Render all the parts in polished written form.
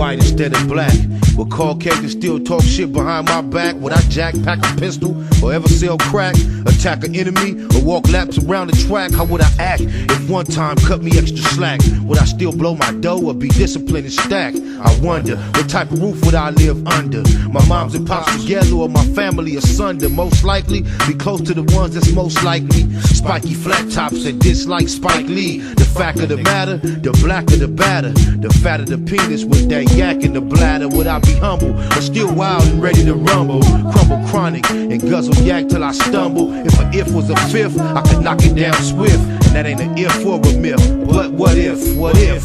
white instead of black. Will Caucasians still talk shit behind my back? Would I jack, pack a pistol, or ever sell crack? Attack an enemy, or walk laps around the track? How would I act if one time cut me extra slack? Would I still blow my dough or be disciplined and stack? I wonder, what type of roof would I live under? My moms and pops together or my family asunder? Most likely, be close to the ones that's most likely. Spiky flat tops that dislike Spike Lee. The fact of the matter, the blacker the batter. The fatter the penis with that yak in the bladder. Would I be humble or still wild and ready to rumble? Crumble chronic and guzzle yak till I stumble. If an if was a fifth, I could knock it down swift. And that ain't an if or a myth. But what if? What if?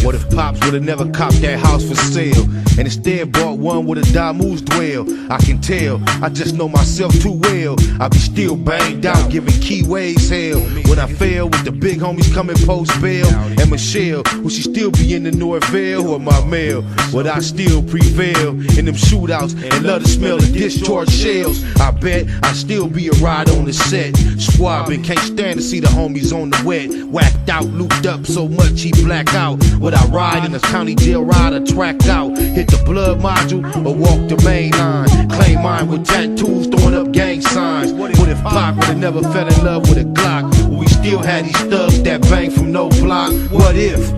What if Pops would've never copped that house for sale, and instead bought one with a Damu's dwell? I can tell, I just know myself too well. I be still banged out, giving keyways hell. When I fail with the big homies coming post bail, and Michelle, will she still be in the Norvale or my mail? Would I still prevail in them shootouts and love to smell the discharged shells? I bet I'd still be a ride on the set. Squabbing, can't stand to see the homies on the wet. Whacked out, looped up so much he black out. Would I ride in a county jail ride or track out? Hit the blood module or walk the main line? Claim mine with tattoos, throwing up gang signs. What if Pac would've never fell in love with a Glock? Would we still had these thugs that bang from no block? What if?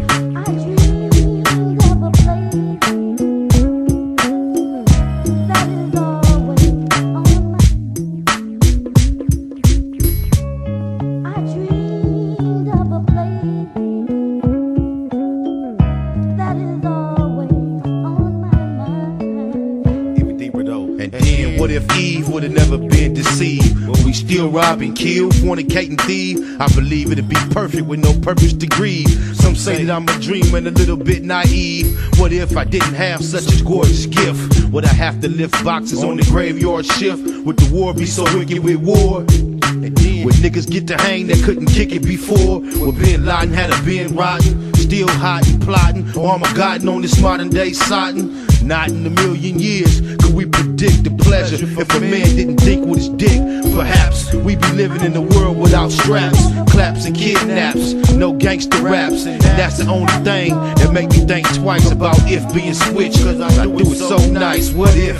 What if Eve would've never been deceived? Will we still rob and kill, fornicate and thieve? I believe it'd be perfect with no purpose to grieve. Some say that I'm a dreamer and a little bit naive. What if I didn't have such a gorgeous gift? Would I have to lift boxes on the graveyard shift? Would the war be so wicked with war? Would niggas get to hang that couldn't kick it before? Would Bin Laden had a been rotten? Still hot and plotting, Armageddon on this modern day sodden? Not in a million years could we predict the pleasure if a man didn't think with his dick. Perhaps we'd be living in a world without straps, claps and kidnaps, no gangster raps. And that's the only thing that make me think twice about if being switched, cause I do it so nice. What if?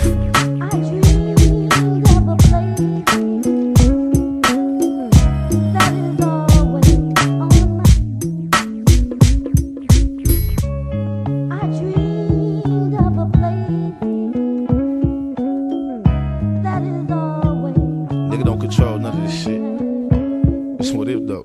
Control none of this shit. That's what if though.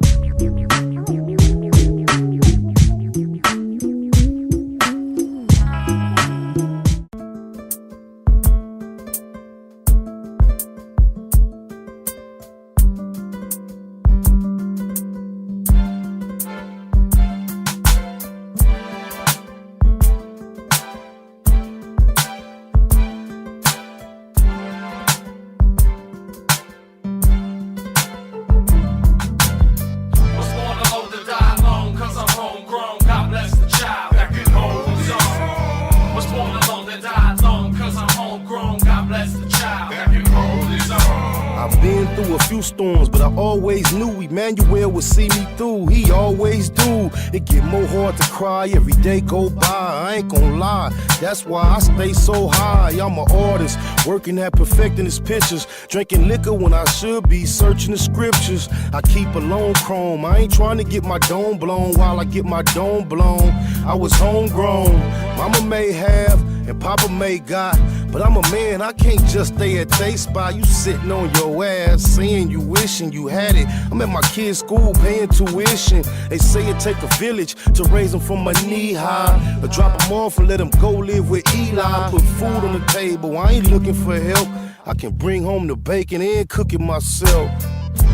Through a few storms, but I always knew Emmanuel would see me through. He always do. It get more hard to cry every day go by. I ain't gon' lie, that's why I stay so high. I'm an artist, working at perfecting his pictures, drinking liquor when I should be searching the scriptures. I keep a lone chrome. I ain't trying to get my dome blown while I get my dome blown. I was homegrown. Mama may have and Papa may got, but I'm a man, I can't just stay at they spot. You sitting on your ass, saying you wishing you had it. I'm at my kid's school paying tuition. They say it take a village to raise them from a knee high, or drop them off and let them go live with Eli. Put food on the table, I ain't looking for help. I can bring home the bacon and cook it myself.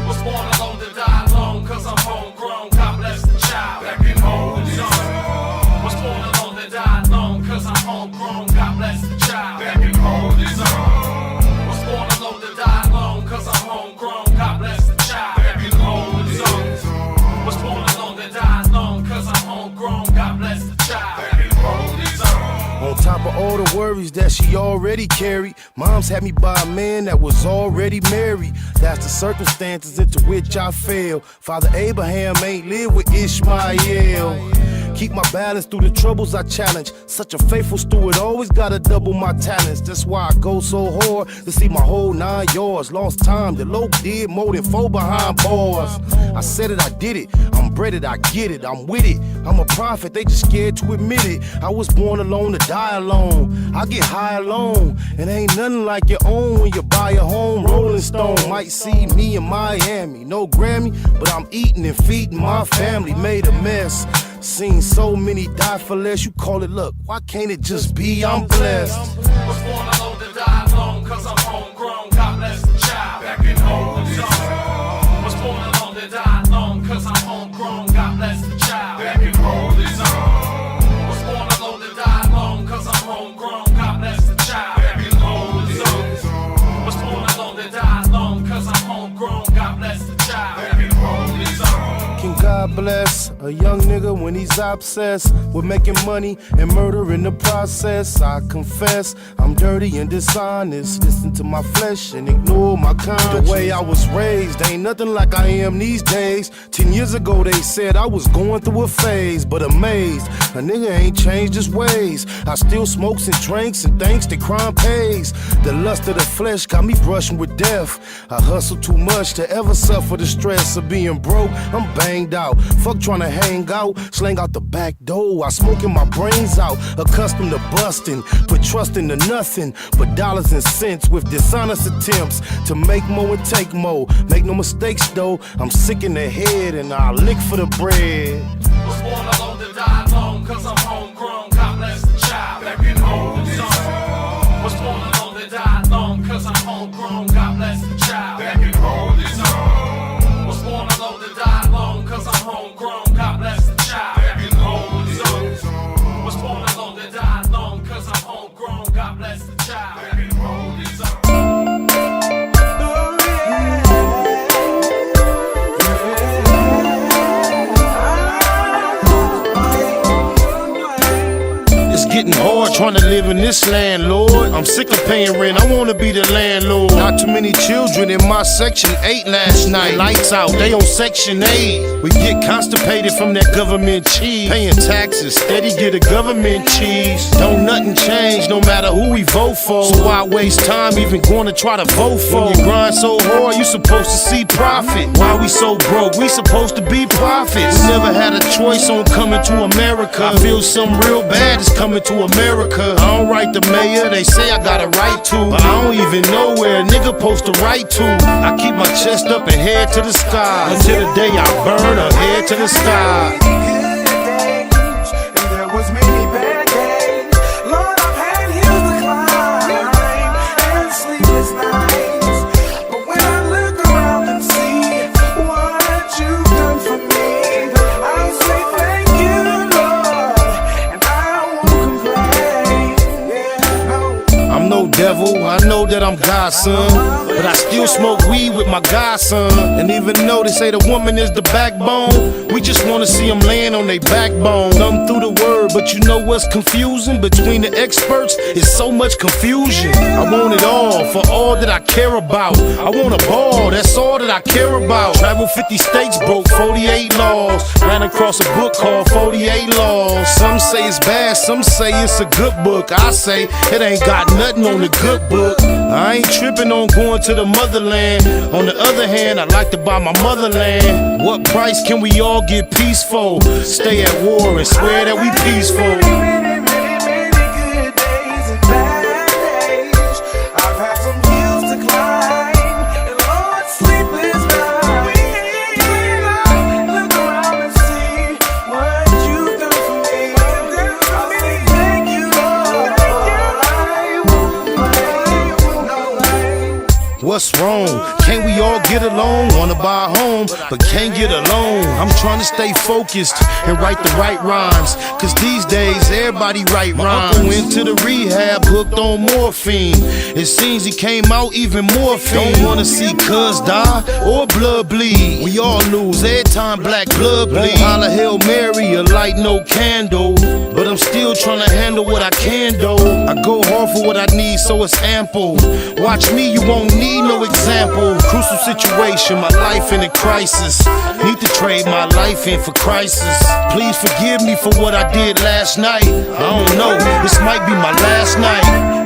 Was born alone to die alone, cause I'm homegrown. God bless the child that can hold his own. Was born alone to die alone, cause I'm homegrown. God bless the child that can hold his own. Was born alone to die alone, cause I'm homegrown. God bless the child that can hold his own. all the worries that she already carried. Mom's had me by a man that was already married. That's the circumstances into which I fell. Father Abraham ain't lived with Ishmael. Keep my balance through the troubles I challenge. Such a faithful steward, always gotta double my talents. That's why I go so hard to see my whole 9 yards. Lost time, the LOC did more than 4 behind bars. I said it, I did it. I'm breaded, I get it. I'm with it. I'm a prophet, they just scared to admit it. I was born alone to die alone. I get high alone, and ain't nothing like your own when you buy a home. Rolling Stone might see me in Miami. No Grammy, but I'm eating and feeding my family. Made a mess. Seen so many die for less, you call it luck. Why can't it just be I'm blessed? Was born alone to die alone, cause I'm homegrown. God bless the child back in home zone. Was born alone to die alone, cause I'm homegrown. God bless the child back in home zone. Was born alone to die alone, cause I'm homegrown. God bless the child back in home zone. Was born alone to die alone, cause I'm homegrown. God bless the child back in home zone. Can God bless a young nigga when he's obsessed with making money and murder in the process? I confess I'm dirty and dishonest. Listen to my flesh and ignore my conscience. The way I was raised ain't nothing like I am these days. 10 years ago they said I was going through a phase, but amazed a nigga ain't changed his ways. I still smokes and drinks and thanks to crime pays. The lust of the flesh got me brushing with death. I hustle too much to ever suffer the stress of being broke. I'm banged out, fuck trying to hang out, slang out the back door. I smoking my brains out, accustomed to busting, put trust into nothing but dollars and cents with dishonest attempts to make more and take more. Make no mistakes though, I'm sick in the head and I lick for the bread. Was born alone to die alone, cause I'm homegrown. God bless the child back in home zone. Was born alone to die alone, cause I'm homegrown. God bless the child back in home zone. Was born alone to die alone, cause I'm homegrown. God bless the child back in home zone. Was born alone to die alone, cause I'm homegrown. God bless the child back in home zone. Getting hard trying to live in this land, Lord. I'm sick of paying rent, I wanna be the landlord. Not too many children in my section 8 last night. Lights out, they on section 8. We get constipated from that government cheese. Paying taxes, steady get a government cheese. Don't nothing change no matter who we vote for. So why waste time even going to try to vote for? When you grind so hard, you supposed to see profit. Why we so broke? We supposed to be prophets. We never had a choice on coming to America. I feel something real bad is coming to America. I don't write the mayor, they say I got a right to, but I don't even know where a nigga supposed to write to. I keep my chest up and head to the sky until the day I burn or head to the sky. Good days, and there was many bad days. Lord, I've had hills to climb and sleepless nights. But when I look around and see what you've done for me, I'll say thank you, Lord, and I won't complain. Yeah, no. I'm no devil, I know that I'm God's son, but I still smoke weed with my godson. And even though they say the woman is the backbone, we just wanna see them laying on their backbone. Thumb through the word, but you know what's confusing? Between the experts, it's so much confusion. I want it all, for all that I care about. I want a ball, that's all that I care about. Travel 50 states, broke 48 laws. Ran across a book called 48 Laws. Some say it's bad, some say it's a good book. I say it ain't got nothing on the good book. I ain't tripping on going to the motherland. On the other hand, I like to buy my motherland. What price can we all get peaceful? Stay at war and swear that we peaceful. Many good days and bad days. I've had some hills to climb and Lord, sleepless nights. When I look around and see what you've done for me, I'll say thank you, Lord. I won't complain. What's wrong? Can't we all get along? Wanna buy a home, but can't get along. I'm trying to stay focused and write the right rhymes, cause these days everybody write rhymes. My uncle went to the rehab, hooked on morphine. It seems he came out even more fiend. Don't wanna see cuz die or blood bleed. We all lose every time black blood bleed. Holla Hail Mary, a light no candle, but I'm still still trying to handle what I can do. I go hard for what I need, so it's ample. Watch me, you won't need no example. Crucial situation, my life in a crisis. Need to trade my life in for crisis. Please forgive me for what I did last night. I don't know, this might be my last night.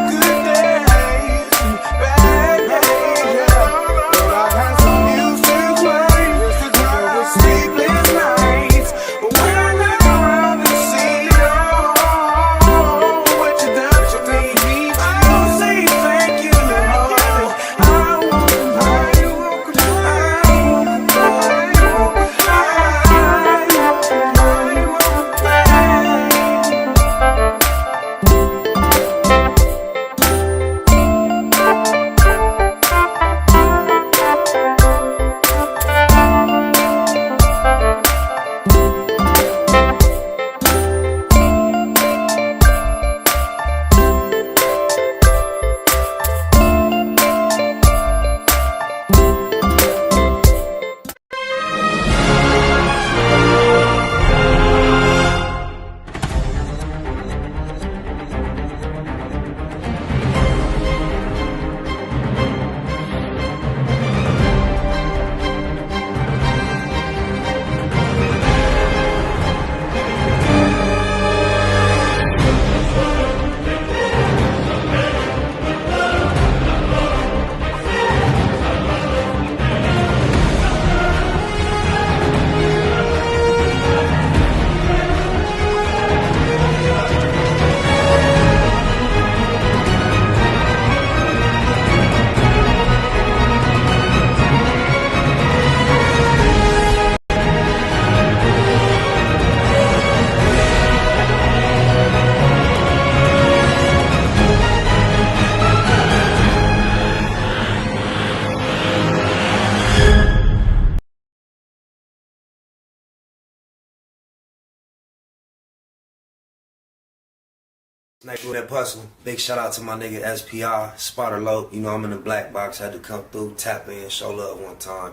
Next with that puzzle, big shout out to my nigga SPI, Spotter Low. You know I'm in the black box, had to come through, tap in, show love one time.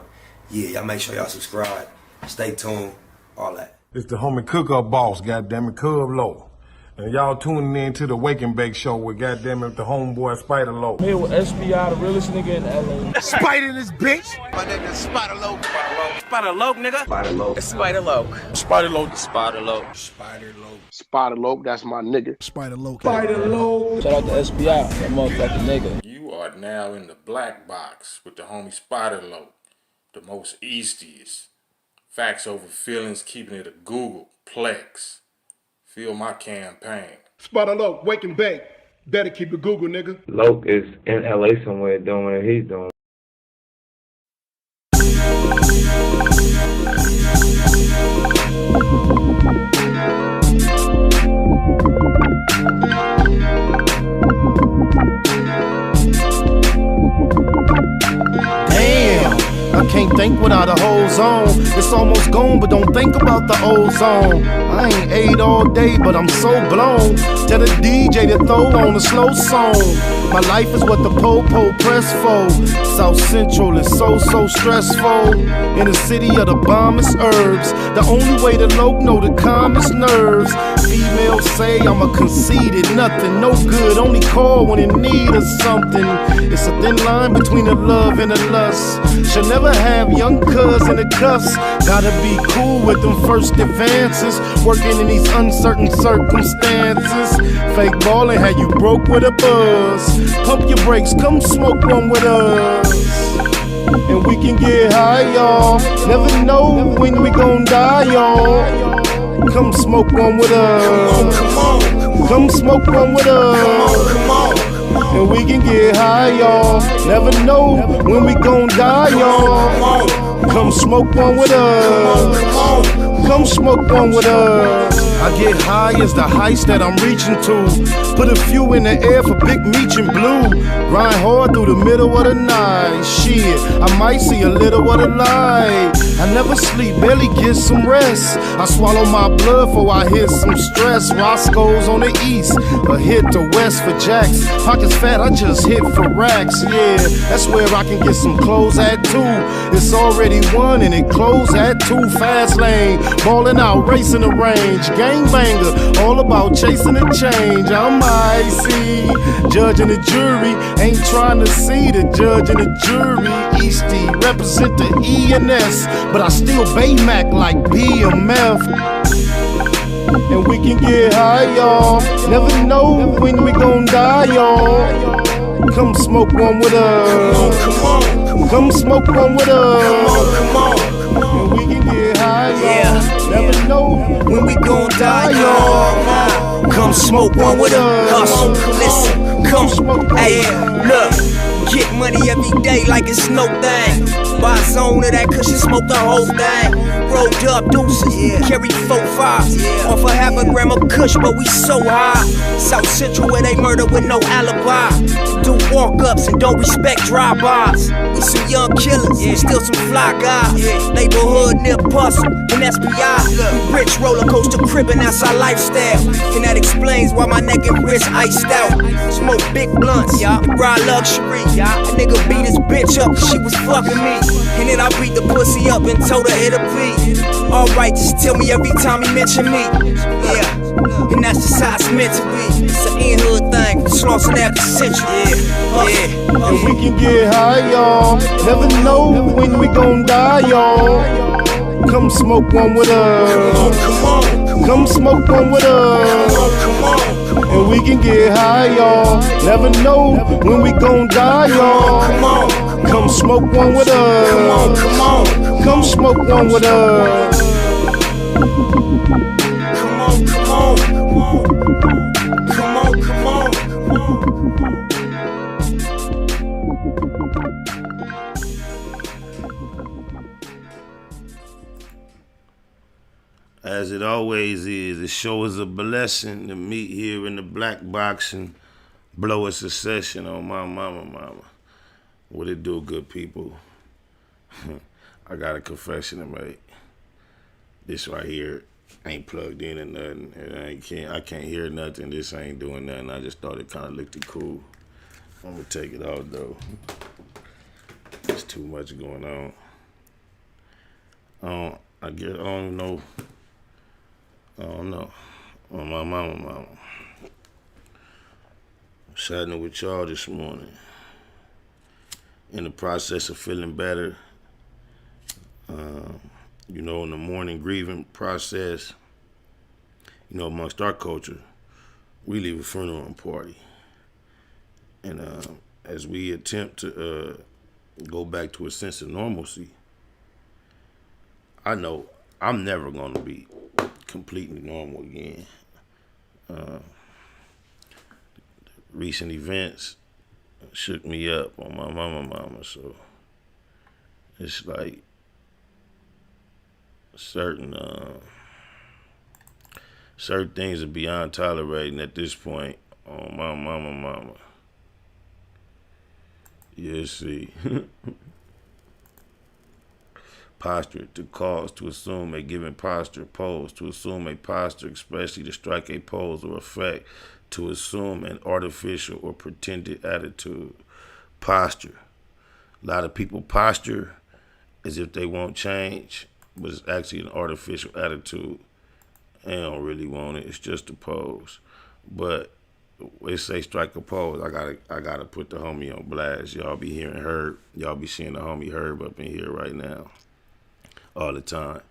Yeah, y'all make sure y'all subscribe, stay tuned, all that. It's the homie cook-up boss, goddammit, Cub Low. And y'all tuning in to the Wake and Bake Show with goddammit the homeboy Spider Low. I'm here with SPI, the realest nigga in LA. Spider this bitch. My nigga Spider Low. Spotter Low, nigga. Spotter Low. Spider Low. Spider Low. Spider Low. Spider Low. Spider Low, that's my nigga. Spider Low. Spider Low. Shout out to SPI, that motherfucking nigga. You are now in the black box with the homie Spider Low, the most eastiest. Facts over feelings, keeping it a Google Plex. Feel my campaign. Spider Low, Wake and Bake. Better keep it Google, nigga. Loc is in LA somewhere doing what he's doing. I can't think without a whole zone. It's almost gone, but don't think about the ozone. I ain't ate all day, but I'm so blown. Tell the DJ to throw on a slow song. My life is what the po-po press for. South Central is so stressful. In the city of the bombest herbs. The only way to Loc know the calmest nerves. Females say I'm a conceited nothing. No good, only call when in need of something. It's a thin line between the love and the lust. Should never have young cuz in the cuffs. Gotta be cool with them first advances. Working in these uncertain circumstances. Fake ballin' had you broke with a buzz. Pump your brakes, come smoke one with us. And we can get high, y'all. Never know when we gon' die, y'all. Come smoke one with us. Come smoke one with us. Come on. And we can get high, y'all. Never know when we gon' die, y'all. Come smoke one with us. Come smoke one with us. I get high as the heights that I'm reaching to. Put a few in the air for Big Meech and Blue. Grind hard through the middle of the night. Shit, I might see a little of the light. I never sleep, barely get some rest. I swallow my blood before I hit some stress. Roscoe's on the east, a hit to west for jacks. Pockets fat, I just hit for racks. Yeah, that's where I can get some clothes at too. It's already 1 and it closed at 2. Fast lane, ballin' out, racing the range. gangbanger, all about chasing the change. I'm icy, judge and the jury ain't trying to see the judge and the jury. Eastie represent the ENS, but I still Baymac like BMF. And we can get high, y'all. Never know when we gon' die, y'all. Come smoke one with us. Come on. Come smoke one with us. Come on. And we can get high, y'all. Never know when we gon' die, y'all. Come smoke one with us. Listen, come smoke. Hey, look. Get money every day like it's no thing. Buy a zone of that cushion, smoke the whole thing. Rolled up deuces, carry 4-5. Off a half a gram of kush, but we so high. South Central where they murder with no alibi. Do walk-ups and don't respect drive-bys. We some young killers, still some fly guys. Neighborhood near Puzzle and SPI. We rich roller coaster cribbing, that's our lifestyle. And that explains why my neck and wrist iced out. Smoke big blunts, ride luxury. A nigga beat his bitch up cause she was fucking me. And then I beat the pussy up and told her it'll be alright, just tell me every time he mention me. Yeah, and that's just how it's meant to be. It's an in-hood thing, Slauson after century. And we can get high, y'all. Never know when we gon' die, y'all. Come smoke one with us. Come on. Come smoke one with us. Come on. And we can get high, y'all. Never know when we gon' die, y'all. Come on. Come smoke one with us. Come on, come on. Come smoke one with us. Come on, come on. Come on, come on. As it always is, the show is a blessing to meet here in the black box and blow a succession on my mama. What it do, good people? I got a confession to make. This right here ain't plugged in or nothing. I can't hear nothing. This ain't doing nothing. I just thought it kind of looked cool. I'm gonna take it out though. There's too much going on. I don't know. On my mama. I'm chatting with y'all this morning. In the process of feeling better. In the morning grieving process, amongst our culture, we leave a funeral party. And as we attempt to go back to a sense of normalcy, I know I'm never going to be completely normal again. Recent events shook me up on my mama, so it's like certain things are beyond tolerating at this point on my mama. Yeah, see. Posture, to cause, to assume a given posture, pose, to assume a posture, especially to strike a pose or effect, to assume an artificial or pretended attitude. Posture. A lot of people posture as if they won't change, but it's actually an artificial attitude. They don't really want it. It's just a pose. But they say strike a pose. I gotta put the homie on blast. Y'all be hearing Herb. Y'all be seeing the homie Herb up in here right now. All the time.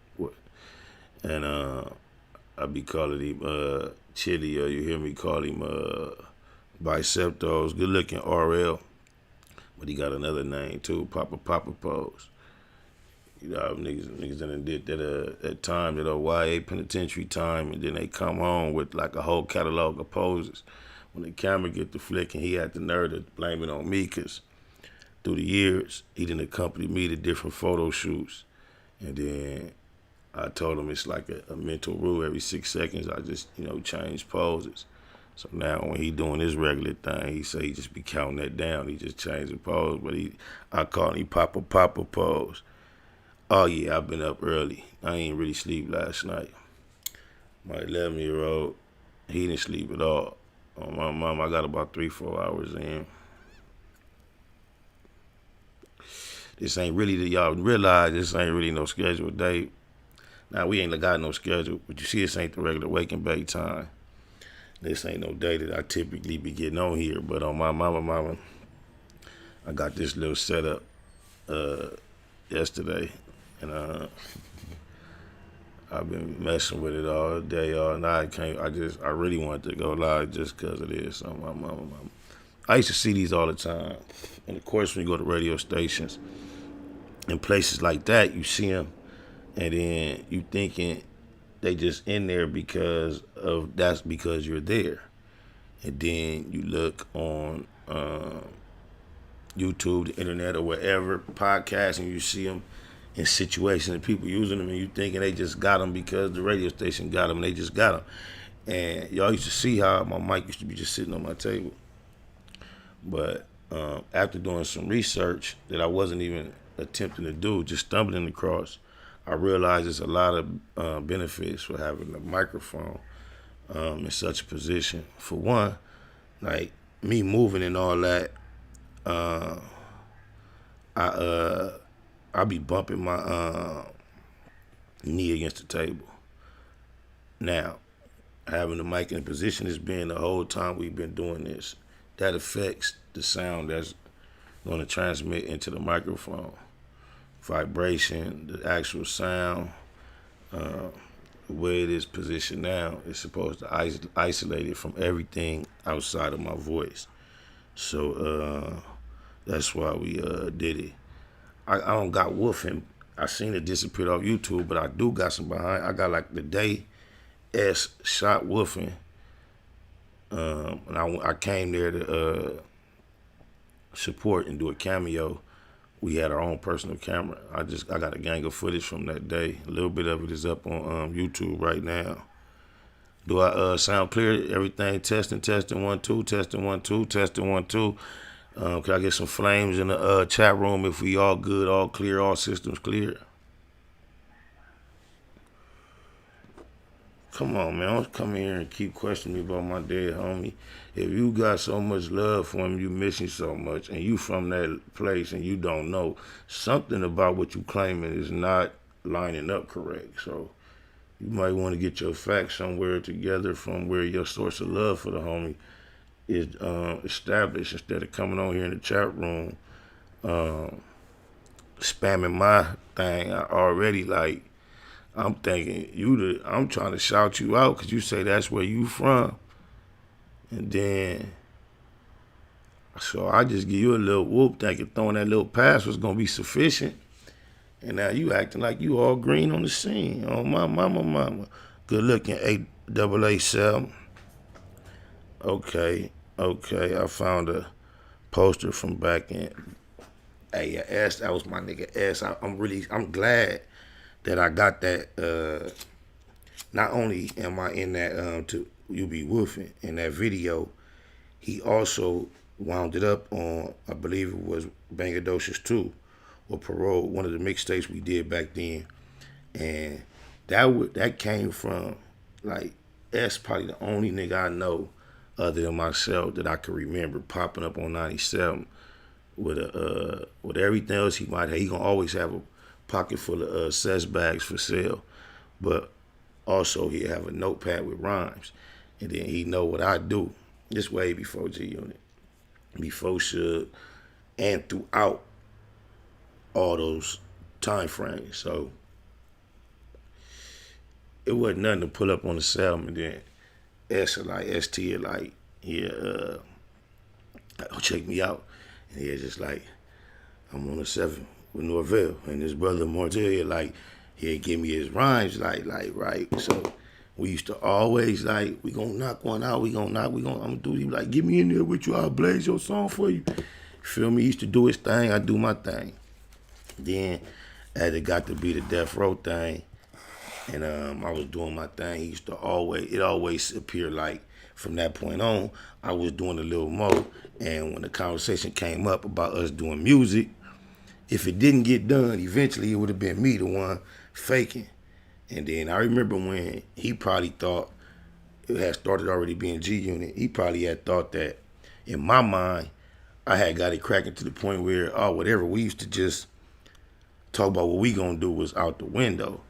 And I be calling him Chili, or you hear me call him Biceptos. Good looking RL. But he got another name too, Papa Pose. Niggas done did that time, that YA penitentiary time, and then they come home with like a whole catalog of poses. When the camera get to flicking, he had the nerve to blame it on me, because through the years, he done accompanied me to different photo shoots. And then I told him it's like a mental rule. Every 6 seconds, I just, change poses. So now when he doing his regular thing, he say he just be counting that down. He just changed the pose. But I call him Papa Pose. Oh, yeah, I've been up early. I ain't really sleep last night. My 11-year-old, he didn't sleep at all. On my mom, I got about 3-4 hours in. This ain't really, y'all realize this ain't really no scheduled date. Now, we ain't got no schedule, but you see, this ain't the regular wake and bake time. This ain't no day that I typically be getting on here, but on my mama, I got this little setup yesterday, and I've been messing with it all day, all night. I really wanted to go live just because of this on my mama. I used to see these all the time, and of course, when you go to radio stations and places like that, you see them, and then you thinking they just in there because you're there. And then you look on YouTube, the internet, or wherever, podcasts, and you see them in situations and people using them, and you thinking they just got them because the radio station got them, and they just got them. And y'all used to see how my mic used to be just sitting on my table. But after doing some research that I wasn't even attempting to do, just stumbling across, I realized there's a lot of benefits for having a microphone in such a position. For one, like me moving and all that, I be bumping my knee against the table. Now, having the mic in position it's been the whole time we've been doing this, that affects the sound that's going to transmit into the microphone. Vibration, the actual sound, the way it is positioned now, it's supposed to isolate it from everything outside of my voice. So that's why we did it. I don't got woofing. I seen it disappear off YouTube, but I do got some behind. I got like the Day S shot woofing. And I came there to support and do a cameo. We had our own personal camera. I got a gang of footage from that day. A little bit of it is up on YouTube right now. Do I sound clear? Everything testing 1 2, testing 1 2, testing 1 2. Can I get some flames in the chat room if we all good, all clear, all systems clear? Come on, man. Don't come here and keep questioning me about my dead homie. If you got so much love for him, you miss him so much, and you from that place and you don't know, something about what you claiming is not lining up correct. So you might want to get your facts somewhere together from where your source of love for the homie is established, instead of coming on here in the chat room spamming my thing. I already like, I'm thinking I'm trying to shout you out because you say that's where you from. And then, so I just give you a little whoop, thinking throwing that little pass was going to be sufficient. And now you acting like you all green on the scene. Oh, my mama. Good looking, 888 Okay. I found a poster from back in, hey, S, that was my nigga S. I'm glad that I got that. Not only am I in that to You Be Woofing in that video, he also wound it up on, I believe it was Bangadocious 2 or Parole, one of the mixtapes we did back then. And that came from, like, S probably the only nigga I know other than myself that I can remember popping up on 97 with everything else he might have. He gonna always have a pocket full of cess bags for sale, but also he have a notepad with rhymes, and then he know what I do. This way before G Unit, before Suge, and throughout all those time frames. So it wasn't nothing to pull up on the cell, and then S like ST like, yeah, check me out, and he just like, I'm on a 7 with Norvell, and his brother Martel like, he'd give me his rhymes like right. So we used to always like, we gonna knock one out, I'm gonna do him like, get me in there with you, I'll blaze your song for you. Feel me? He used to do his thing, I do my thing. Then as it got to be the Death Row thing, and I was doing my thing, he used to always appear like, from that point on, I was doing a little more. And when the conversation came up about us doing music, if it didn't get done, eventually it would have been me, the one faking. And then I remember when he probably thought it had started already being G Unit, he probably had thought that, in my mind, I had got it cracking to the point where, whatever we used to just talk about what we gonna do was out the window.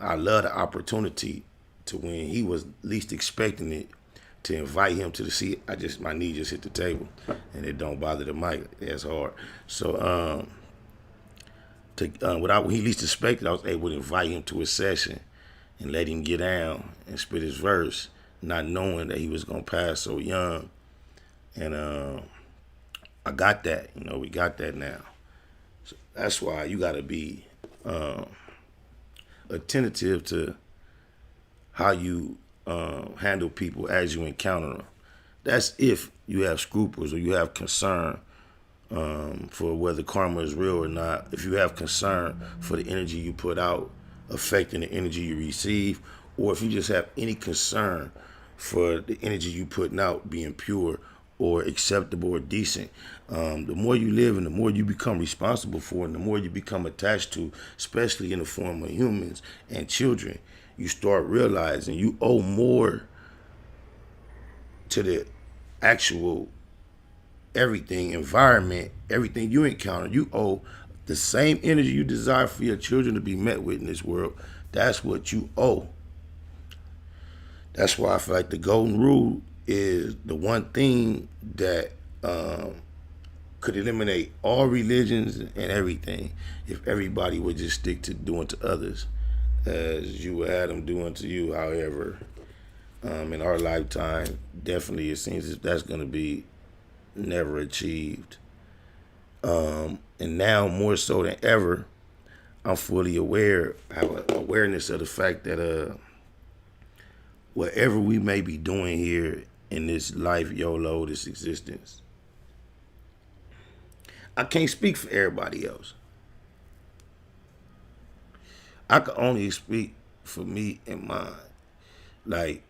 I love the opportunity to when he was least expecting it to invite him to the seat. My knee just hit the table, and it don't bother the mic. That's hard. So when he least expected, I was able to invite him to a session and let him get down and spit his verse, not knowing that he was gonna pass so young. And I got that. We got that now. So that's why you gotta be attentive to how you handle people as you encounter them. That's if you have scruples or you have concern for whether karma is real or not. If you have concern for the energy you put out affecting the energy you receive, or if you just have any concern for the energy you putting out being pure or acceptable or decent. The more you live and the more you become responsible for and the more you become attached to, especially in the form of humans and children, you start realizing you owe more to the actual everything, environment, everything you encounter. You owe the same energy you desire for your children to be met with in this world. That's what you owe. That's why I feel like the golden rule is the one thing that could eliminate all religions and everything if everybody would just stick to doing to others as you would have them doing to you. However, in our lifetime, definitely it seems as if that's going to be never achieved. And now more so than ever, I'm fully aware, I have an awareness of the fact that whatever we may be doing here in this life, YOLO, this existence, I can't speak for everybody else. I can only speak for me and mine. Like,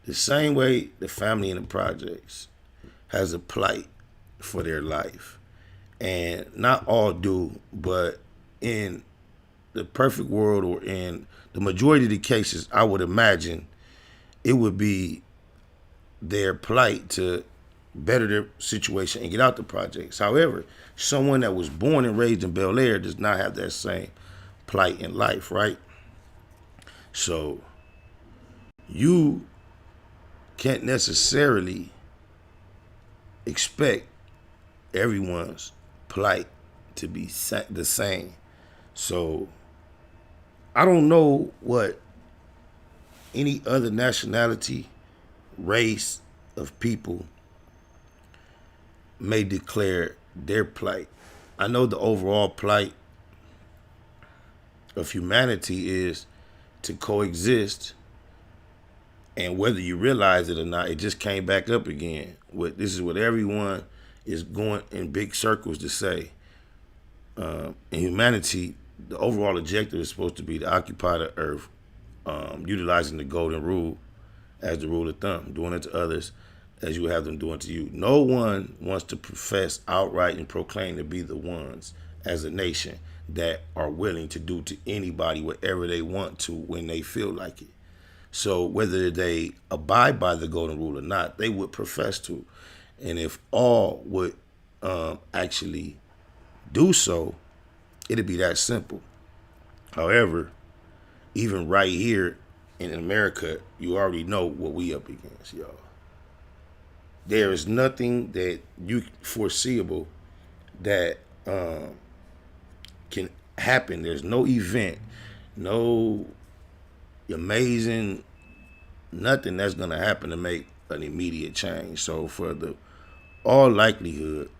the same way the family in the projects has a plight for their life. And not all do, but in the perfect world or in the majority of the cases, I would imagine it would be their plight to better their situation and get out the projects. However, someone that was born and raised in Bel Air does not have that same plight in life, right? So you can't necessarily expect everyone's plight to be the same. So I don't know what any other nationality, race of people may declare their plight. I know the overall plight of humanity is to coexist, and whether you realize it or not, it just came back up again. This is what everyone is going in big circles to say. In humanity, the overall objective is supposed to be to occupy the earth, utilizing the golden rule as the rule of thumb, doing it to others as you have them doing to you. No one wants to profess outright and proclaim to be the ones as a nation that are willing to do to anybody whatever they want to when they feel like it. So whether they abide by the golden rule or not, they would profess to. And if all would actually do so, it'd be that simple. However, even right here in America, you already know what we up against, y'all. There is nothing that you foreseeable that can happen. There's no event, no amazing, nothing that's gonna happen to make an immediate change. So for the all likelihood,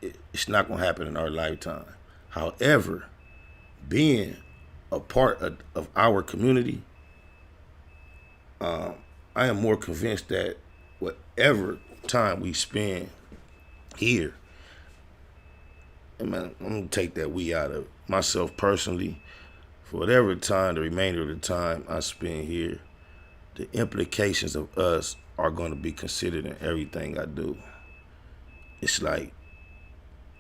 it's not gonna happen in our lifetime. However, being a part of our community, I am more convinced that whatever time we spend here, and man, I'm gonna take that we out of myself personally. For whatever time, the remainder of the time I spend here, the implications of us are going to be considered in everything I do. It's like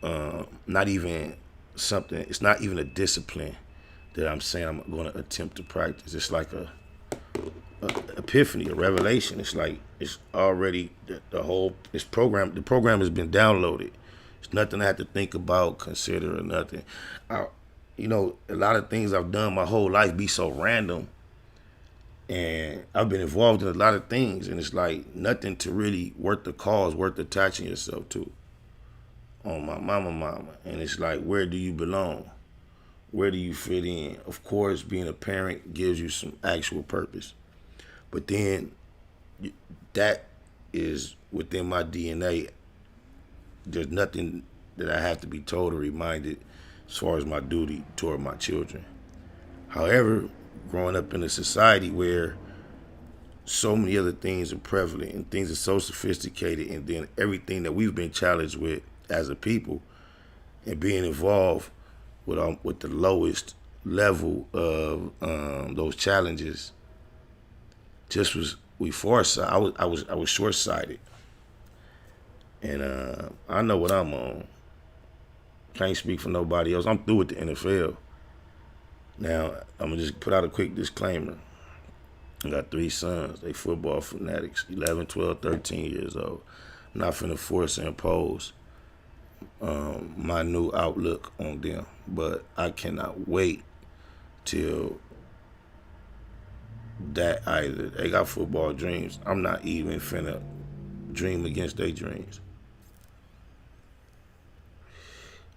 not even something. It's not even a discipline that I'm saying I'm going to attempt to practice. It's like a epiphany, a revelation. It's like it's already the whole. It's program. The program has been downloaded. It's nothing I have to think about, consider, or nothing. you know, a lot of things I've done my whole life be so random. And I've been involved in a lot of things, and it's like nothing to really worth the cause, worth attaching yourself to. On my mama. And it's like, where do you belong? Where do you fit in? Of course, being a parent gives you some actual purpose. But then that is within my DNA. There's nothing that I have to be told or reminded as far as my duty toward my children. However, growing up in a society where so many other things are prevalent and things are so sophisticated, and then everything that we've been challenged with as a people, and being involved with the lowest level of those challenges, we foresight. I was short-sighted, and I know what I'm on. Can't speak for nobody else. I'm through with the NFL. Now, I'm going to just put out a quick disclaimer. I got 3 sons. They football fanatics, 11, 12, 13 years old. I'm not finna force and impose my new outlook on them, but I cannot wait till that either. They got football dreams. I'm not even finna dream against their dreams.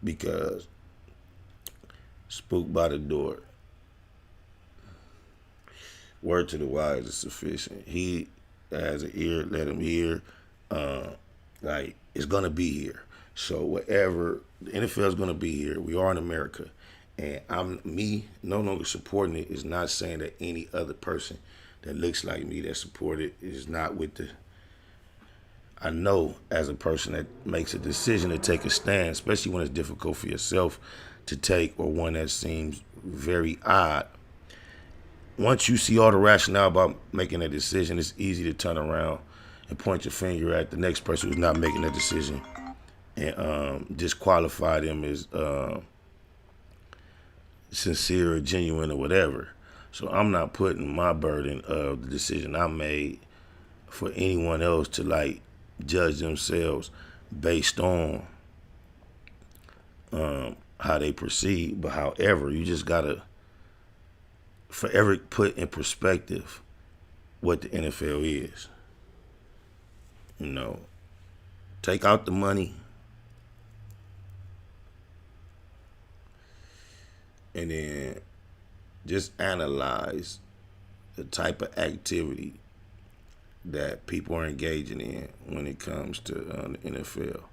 Because spooked by the door. Word to the wise is sufficient. He has an ear, let him hear. Like, it's going to be here. So whatever, the NFL is going to be here. We are in America. And me no longer supporting it is not saying that any other person that looks like me that support it is not with the... I know as a person that makes a decision to take a stand, especially when it's difficult for yourself to take, or one that seems very odd. Once you see all the rationale about making a decision, it's easy to turn around and point your finger at the next person who's not making that decision and disqualify them as sincere or genuine or whatever. So I'm not putting my burden of the decision I made for anyone else to like judge themselves based on how they proceed. But however, you just gotta forever put in perspective what the NFL is. You know, take out the money and then just analyze the type of activity that people are engaging in when it comes to the NFL.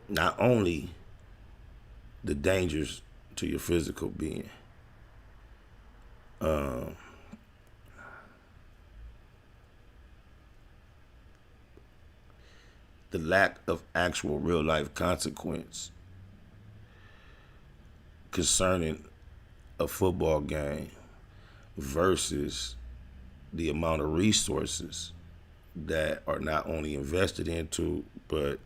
Not only the dangers to your physical being, the lack of actual real life consequence concerning a football game versus the amount of resources that are not only invested into, but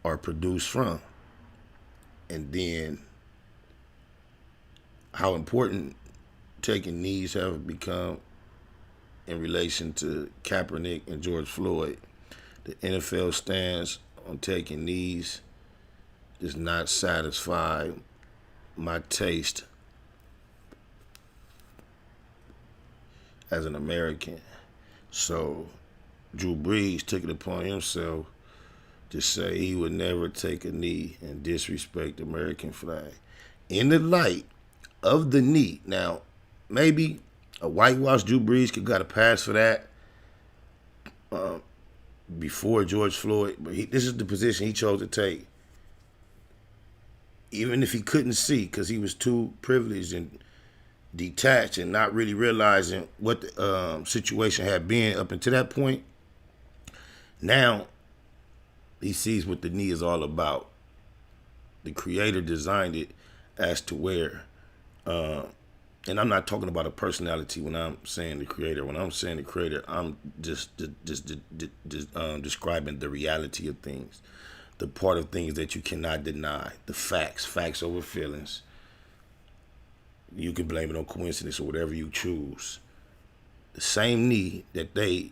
are produced from. And then how important taking knees have become in relation to Kaepernick and George Floyd. The NFL stance on taking knees does not satisfy my taste as an American. So Drew Brees took it upon himself to say he would never take a knee and disrespect the American flag. In the light of the knee, now maybe a whitewashed Drew Brees could got a pass for that before George Floyd, but this is the position he chose to take. Even if he couldn't see, because he was too privileged and detached and not really realizing what the situation had been up until that point. Now he sees what the knee is all about. The creator designed it as to where, and I'm not talking about a personality when I'm saying the creator. When I'm saying the creator, I'm just describing the reality of things, the part of things that you cannot deny, the facts over feelings, You can blame it on coincidence or whatever you choose. The same knee that they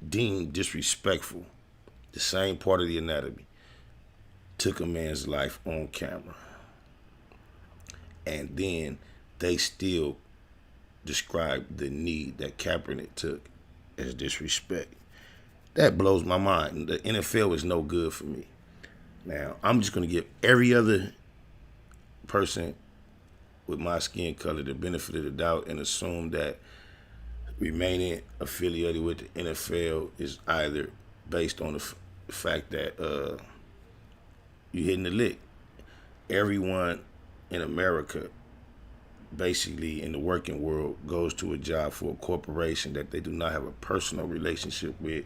deemed disrespectful, the same part of the anatomy, took a man's life on camera. And then they still described the knee that Kaepernick took as disrespect. That blows my mind. The NFL is no good for me. Now, I'm just going to give every other person with my skin color the benefit of the doubt and assume that remaining affiliated with the NFL is either based on the fact that you're hitting the lick. Everyone in America, basically in the working world, goes to a job for a corporation that they do not have a personal relationship with.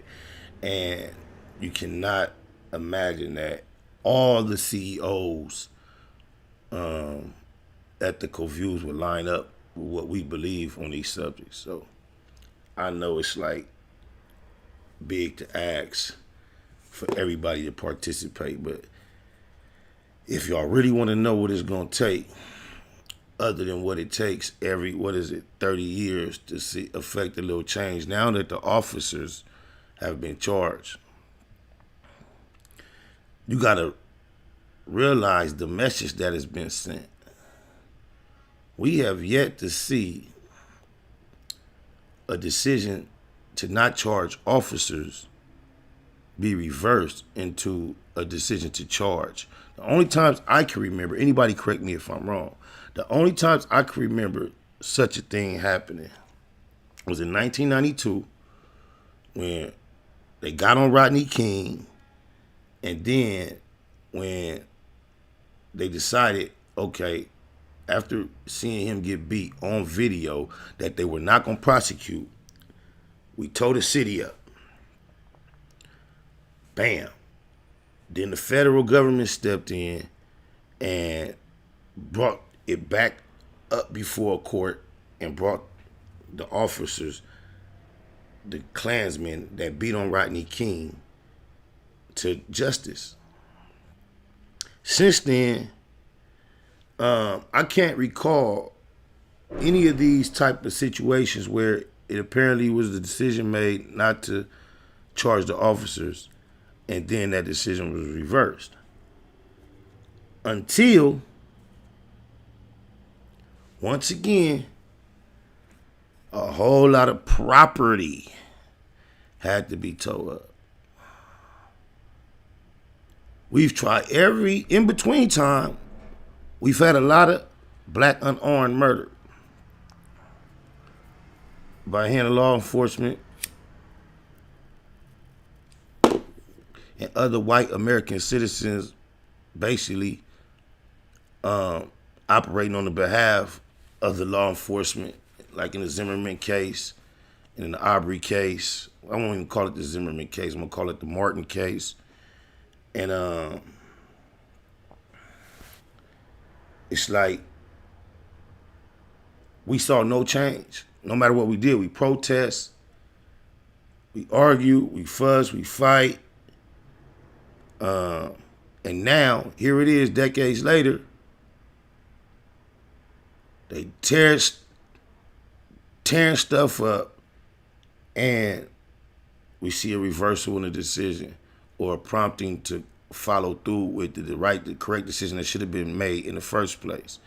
And you cannot imagine that all the CEOs ethical views would line up with what we believe on these subjects. So I know it's like big to ask for everybody to participate, but if y'all really want to know what it's going to take, other than what it takes every, 30 years to see affect a little change, now that the officers have been charged, you got to realize the message that has been sent. We have yet to see a decision to not charge officers be reversed into a decision to charge. The only times I can remember, anybody correct me if I'm wrong, the only times I can remember such a thing happening was in 1992 when they got on Rodney King, and then when they decided, okay, after seeing him get beat on video, that they were not going to prosecute, we tore the city up. Bam. Then the federal government stepped in and brought it back up before a court and brought the officers, the Klansmen that beat on Rodney King, to justice. Since then, I can't recall any of these type of situations where it apparently was the decision made not to charge the officers, and then that decision was reversed. Until, once again, a whole lot of property had to be towed up. We've tried in between time, we've had a lot of black unarmed murder by hand of law enforcement and other white American citizens basically operating on the behalf of the law enforcement, like in the Zimmerman case and in the Aubrey case. I won't even call it the Zimmerman case. I'm going to call it the Martin case. And it's like we saw no change. No matter what we did, we protest, we argue, we fuss, we fight. And now, here it is, decades later, they tearing stuff up, and we see a reversal in the decision or a prompting to follow through with the correct decision that should have been made in the first place.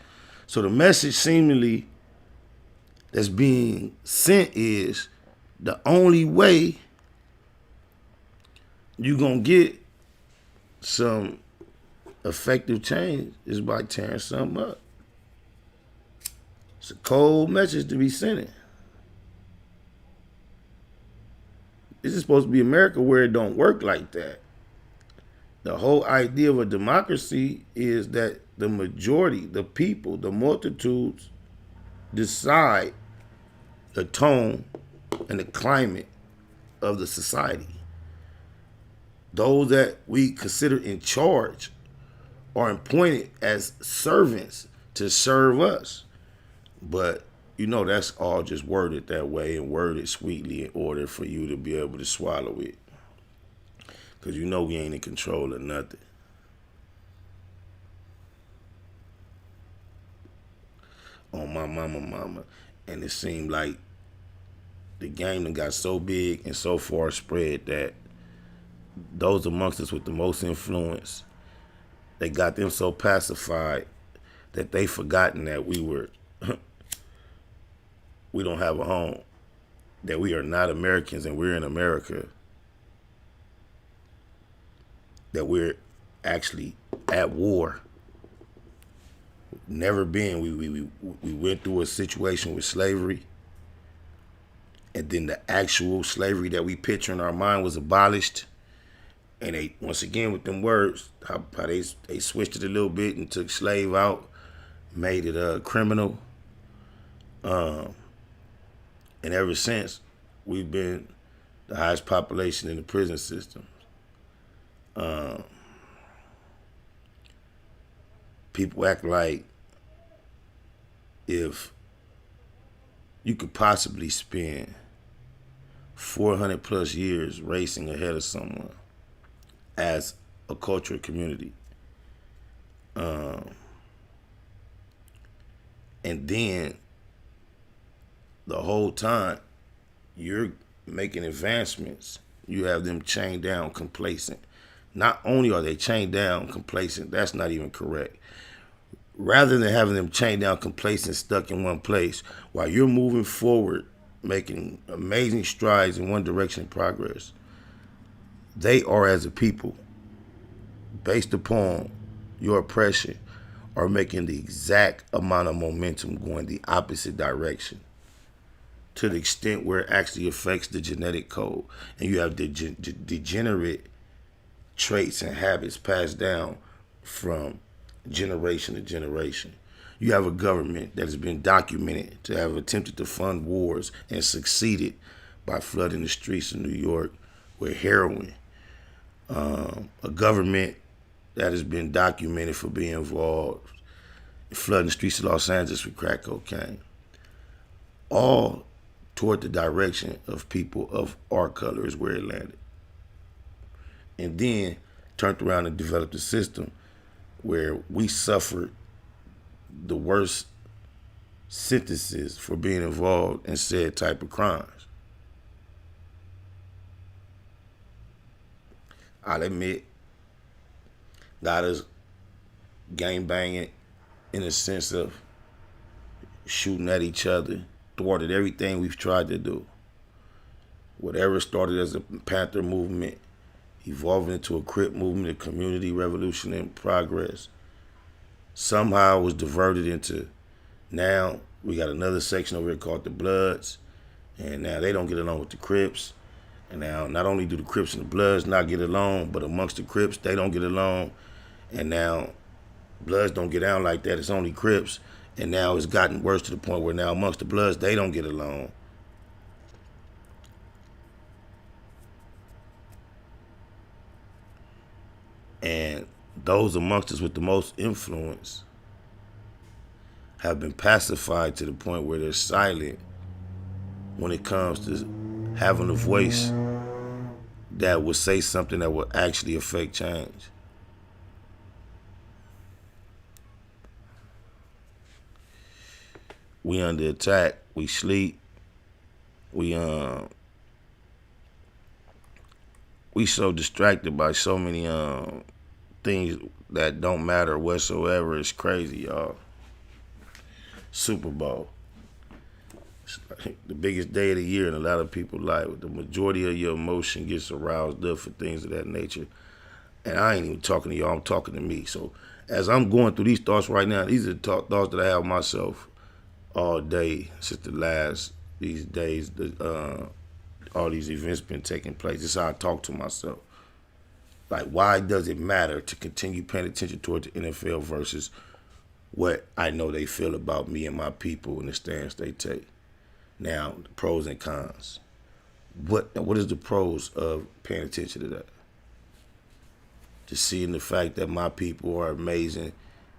So the message seemingly that's being sent is the only way you're going to get some effective change is by tearing something up. It's a cold message to be sending. This is supposed to be America where it don't work like that. The whole idea of a democracy is that the majority, the people, the multitudes decide the tone and the climate of the society. Those that we consider in charge are appointed as servants to serve us. But, you know, that's all just worded that way and worded sweetly in order for you to be able to swallow it. Because you know we ain't in control of nothing. on my mama. And it seemed like the game done got so big and so far spread that those amongst us with the most influence, they got them so pacified that they forgotten that we don't have a home, that we are not Americans and we're in America, that we're actually at war. Never been. We went through a situation with slavery, and then the actual slavery that we picture in our mind was abolished. And they, once again, with them words, how they switched it a little bit and took slave out, made it criminal. And ever since, we've been the highest population in the prison system. People act like if you could possibly spend 400 plus years racing ahead of someone as a cultural community, and then the whole time you're making advancements, you have them chained down, complacent. Not only are they chained down, complacent, that's not even correct. Rather than having them chained down, complacent, stuck in one place, while you're moving forward, making amazing strides in one direction of progress, they are, as a people, based upon your oppression, are making the exact amount of momentum going the opposite direction, to the extent where it actually affects the genetic code. And you have degenerate traits and habits passed down from generation to generation. You have a government that has been documented to have attempted to fund wars and succeeded by flooding the streets of New York with heroin. A government that has been documented for being involved in flooding the streets of Los Angeles with crack cocaine. All toward the direction of people of our color is where it landed. And then turned around and developed a system where we suffered the worst sentences for being involved in said type of crimes. I'll admit, got us gang banging in a sense of shooting at each other, thwarted everything we've tried to do. Whatever started as a Panther movement, evolving into a Crip movement, a community revolution in progress, somehow was diverted into, now we got another section over here called the Bloods, and now they don't get along with the Crips. And now not only do the Crips and the Bloods not get along, but amongst the Crips, they don't get along. And now Bloods don't get down like that, it's only Crips. And now it's gotten worse to the point where now amongst the Bloods, they don't get along. And those amongst us with the most influence have been pacified to the point where they're silent when it comes to having a voice that will say something that will actually affect change. We under attack, we sleep, we so distracted by so many things that don't matter whatsoever. It's crazy, y'all. Super Bowl. It's like the biggest day of the year in a lot of people's life. The majority of your emotion gets aroused up for things of that nature. And I ain't even talking to y'all, I'm talking to me. So as I'm going through these thoughts right now, these are the thoughts that I have myself all day since these days, all these events been taking place. This is how I talk to myself. Like, why does it matter to continue paying attention toward the NFL versus what I know they feel about me and my people and the stance they take? Now, the pros and cons. What is the pros of paying attention to that? Just seeing the fact that my people are amazing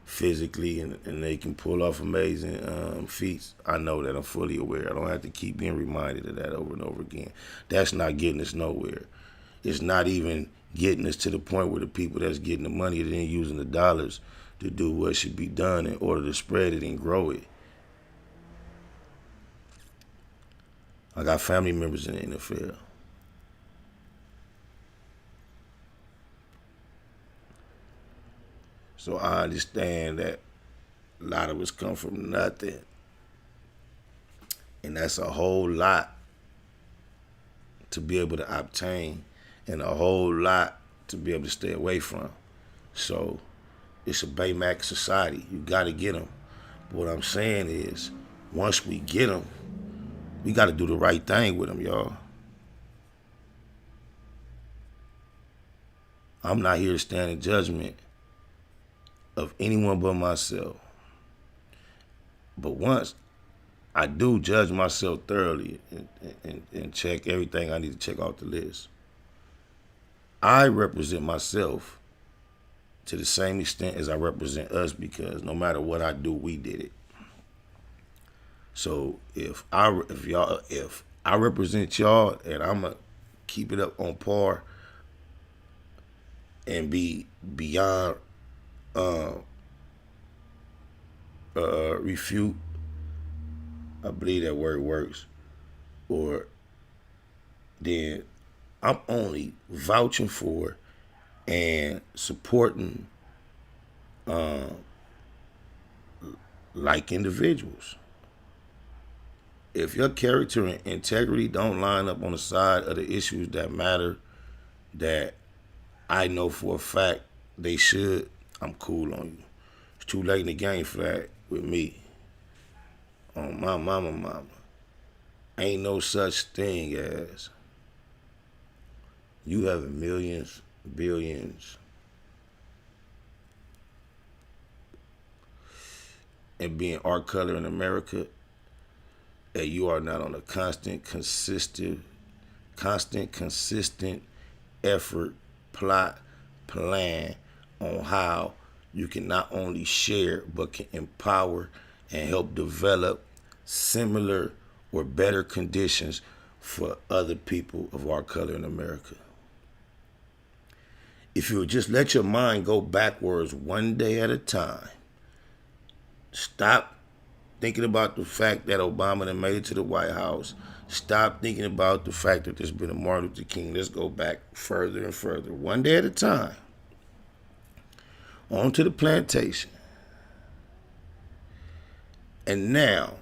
physically and they can pull off amazing feats. I know that, I'm fully aware. I don't have to keep being reminded of that over and over again. That's not getting us nowhere. It's not even getting us to the point where the people that's getting the money are then using the dollars to do what should be done in order to spread it and grow it. I got family members in the NFL. So I understand that a lot of us come from nothing. And that's a whole lot to be able to obtain and a whole lot to be able to stay away from. So it's a Baymax society. You got to get them. But what I'm saying is, once we get them, we got to do the right thing with them, y'all. I'm not here to stand in judgment of anyone but myself. But once I do judge myself thoroughly and check everything I need to check off the list, I represent myself to the same extent as I represent us, because no matter what I do, we did it. So if I represent y'all, and I'm gonna keep it up on par and be beyond refute, I believe that word works, or then I'm only vouching for and supporting like individuals. If your character and integrity don't line up on the side of the issues that matter, that I know for a fact they should, I'm cool on you. It's too late in the game for that with me. On my mama. Ain't no such thing as you having millions, billions, and being art color in America, that you are not on a constant, consistent effort, plot, plan on how you can not only share, but can empower and help develop similar or better conditions for other people of our color in America. If you would just let your mind go backwards one day at a time, stop thinking about the fact that Obama done made it to the White House. Stop thinking about the fact that there's been a Martin Luther King. Let's go back further and further, one day at a time. On to the plantation. And now,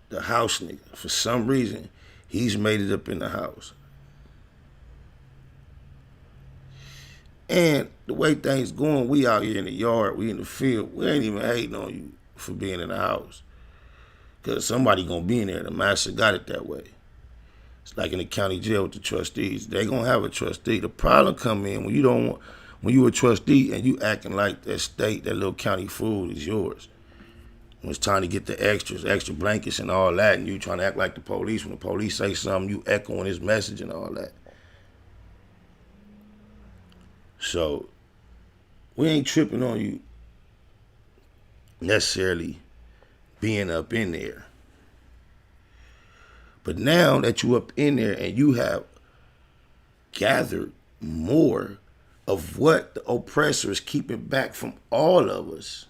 the house nigga, for some reason, he's made it up in the house. And the way things going, we out here in the yard, we in the field, we ain't even hating on you for being in the house. Because somebody gonna be in there. The master got it that way. It's like in the county jail with the trustees. They gonna have a trustee. The problem come in when you a trustee and you acting like that state, that little county food is yours. When it's time to get the extras, extra blankets and all that, and you trying to act like the police. When the police say something, you echoing his message and all that. So, we ain't tripping on you necessarily being up in there. But now that you up in there and you have gathered more of what the oppressor is keeping back from all of us,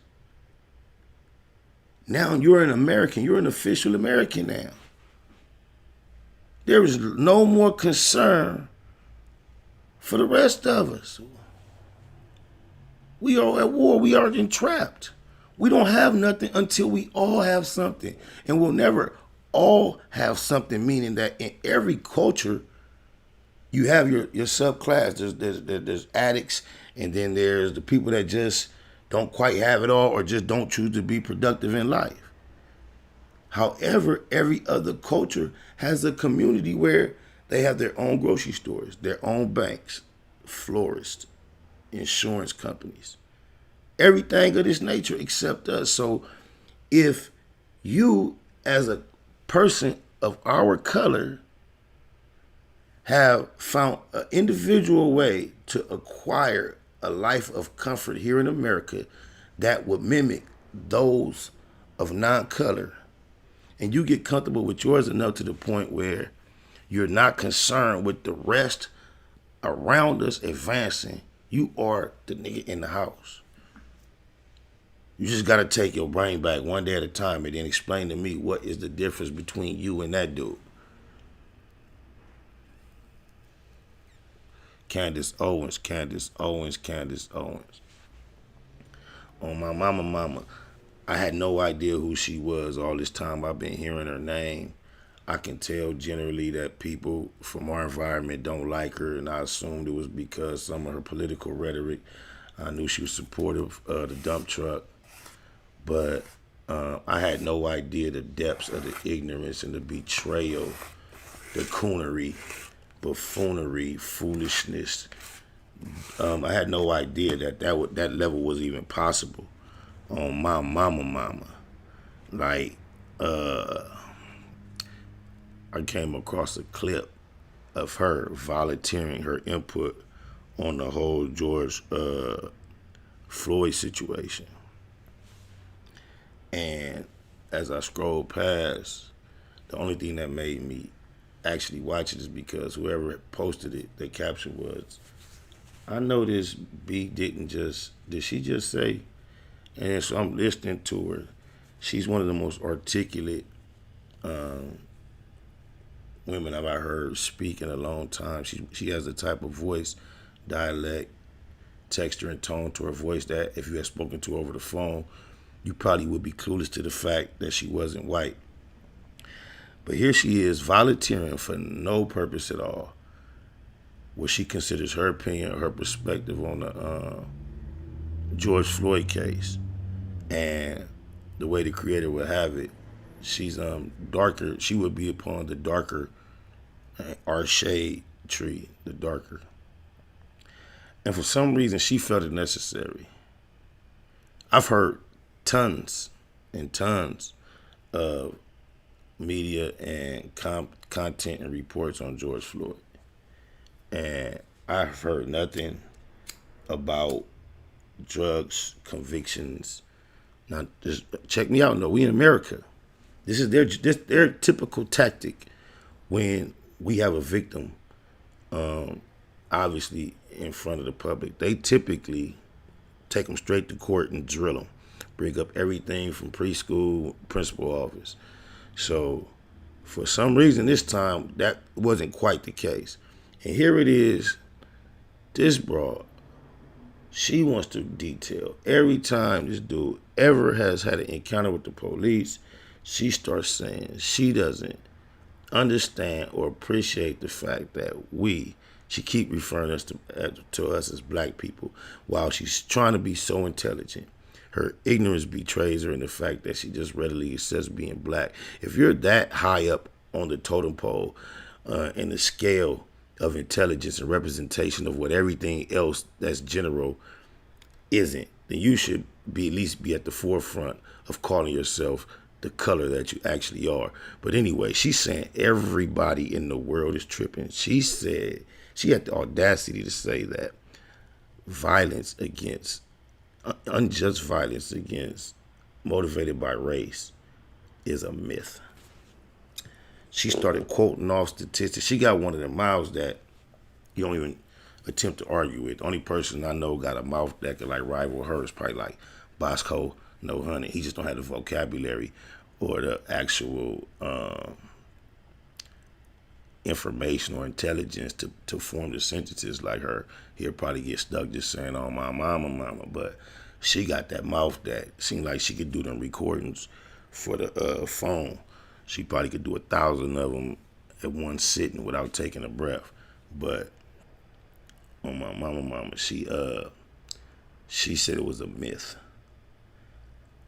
now you're an American. You're an official American now. There is no more concern for the rest of us. We are at war. We are entrapped. We don't have nothing until we all have something. And we'll never all have something, meaning that in every culture, you have your subclass. There's addicts, and then there's the people that just don't quite have it all or just don't choose to be productive in life. However, every other culture has a community where they have their own grocery stores, their own banks, florists, insurance companies, everything of this nature except us. So if you as a person of our color have found an individual way to acquire a life of comfort here in America that would mimic those of non-color, and you get comfortable with yours enough to the point where you're not concerned with the rest around us advancing, you are the nigga in the house. You just got to take your brain back one day at a time and then explain to me what is the difference between you and that dude. Candice Owens, Candice Owens, Candice Owens. On my mama, I had no idea who she was all this time. I've been hearing her name. I can tell generally that people from our environment don't like her, and I assumed it was because some of her political rhetoric. I knew she was supportive of the dump truck, but I had no idea the depths of the ignorance and the betrayal, the coonery, buffoonery, foolishness. I had no idea that level was even possible. On my mama. Like, I came across a clip of her volunteering her input on the whole George Floyd situation. And as I scrolled past, the only thing that made me actually watch it is because whoever posted it, the caption was, I know this B did she just say? And so I'm listening to her. She's one of the most articulate women I've heard speak in a long time. She has the type of voice, dialect, texture, and tone to her voice that if you had spoken to her over the phone, you probably would be clueless to the fact that she wasn't white. But here she is volunteering for no purpose at all, what she considers her opinion or her perspective on the George Floyd case. And the way the creator would have it, she's darker. She would be upon the darker our shade tree, the darker. And for some reason, she felt it necessary. I've heard tons and tons of media and content and reports on George Floyd. And I've heard nothing about drugs, convictions. Now, just check me out. No, we in America. This is their typical tactic when we have a victim, obviously in front of the public. They typically take them straight to court and drill them, bring up everything from preschool, principal office. So for some reason this time, that wasn't quite the case. And here it is, this broad, she wants to detail every time this dude ever has had an encounter with the police, she starts saying she doesn't understand or appreciate the fact that she keep referring us to us as black people while she's trying to be so intelligent. Her ignorance betrays her in the fact that she just readily accepts being black. If you're that high up on the totem pole in the scale of intelligence and representation of what everything else that's general isn't, then you should at least be at the forefront of calling yourself the color that you actually are. But anyway, she's saying everybody in the world is tripping. She said, she had the audacity to say that violence against, unjust violence against, motivated by race is a myth. She started quoting off statistics. She got one of the mouths that you don't even attempt to argue with. The only person I know got a mouth that could like rival her is probably like Bosco No Honey. He just don't have the vocabulary or the actual information or intelligence to form the sentences like her. He'll probably get stuck just saying, oh, my mama. But she got that mouth that seemed like she could do them recordings for the phone. She probably could do 1,000 of them at one sitting without taking a breath. But on my mama, she said it was a myth.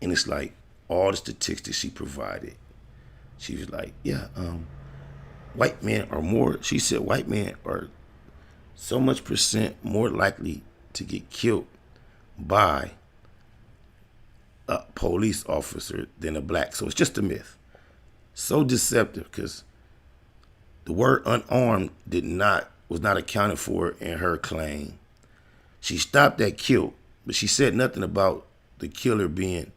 And it's like all the statistics she provided. She was like, yeah, white men are more, she said white men are so much % more likely to get killed by a police officer than a black. So it's just a myth. So deceptive because the word unarmed was not accounted for in her claim. She stopped at killed, but she said nothing about the killer being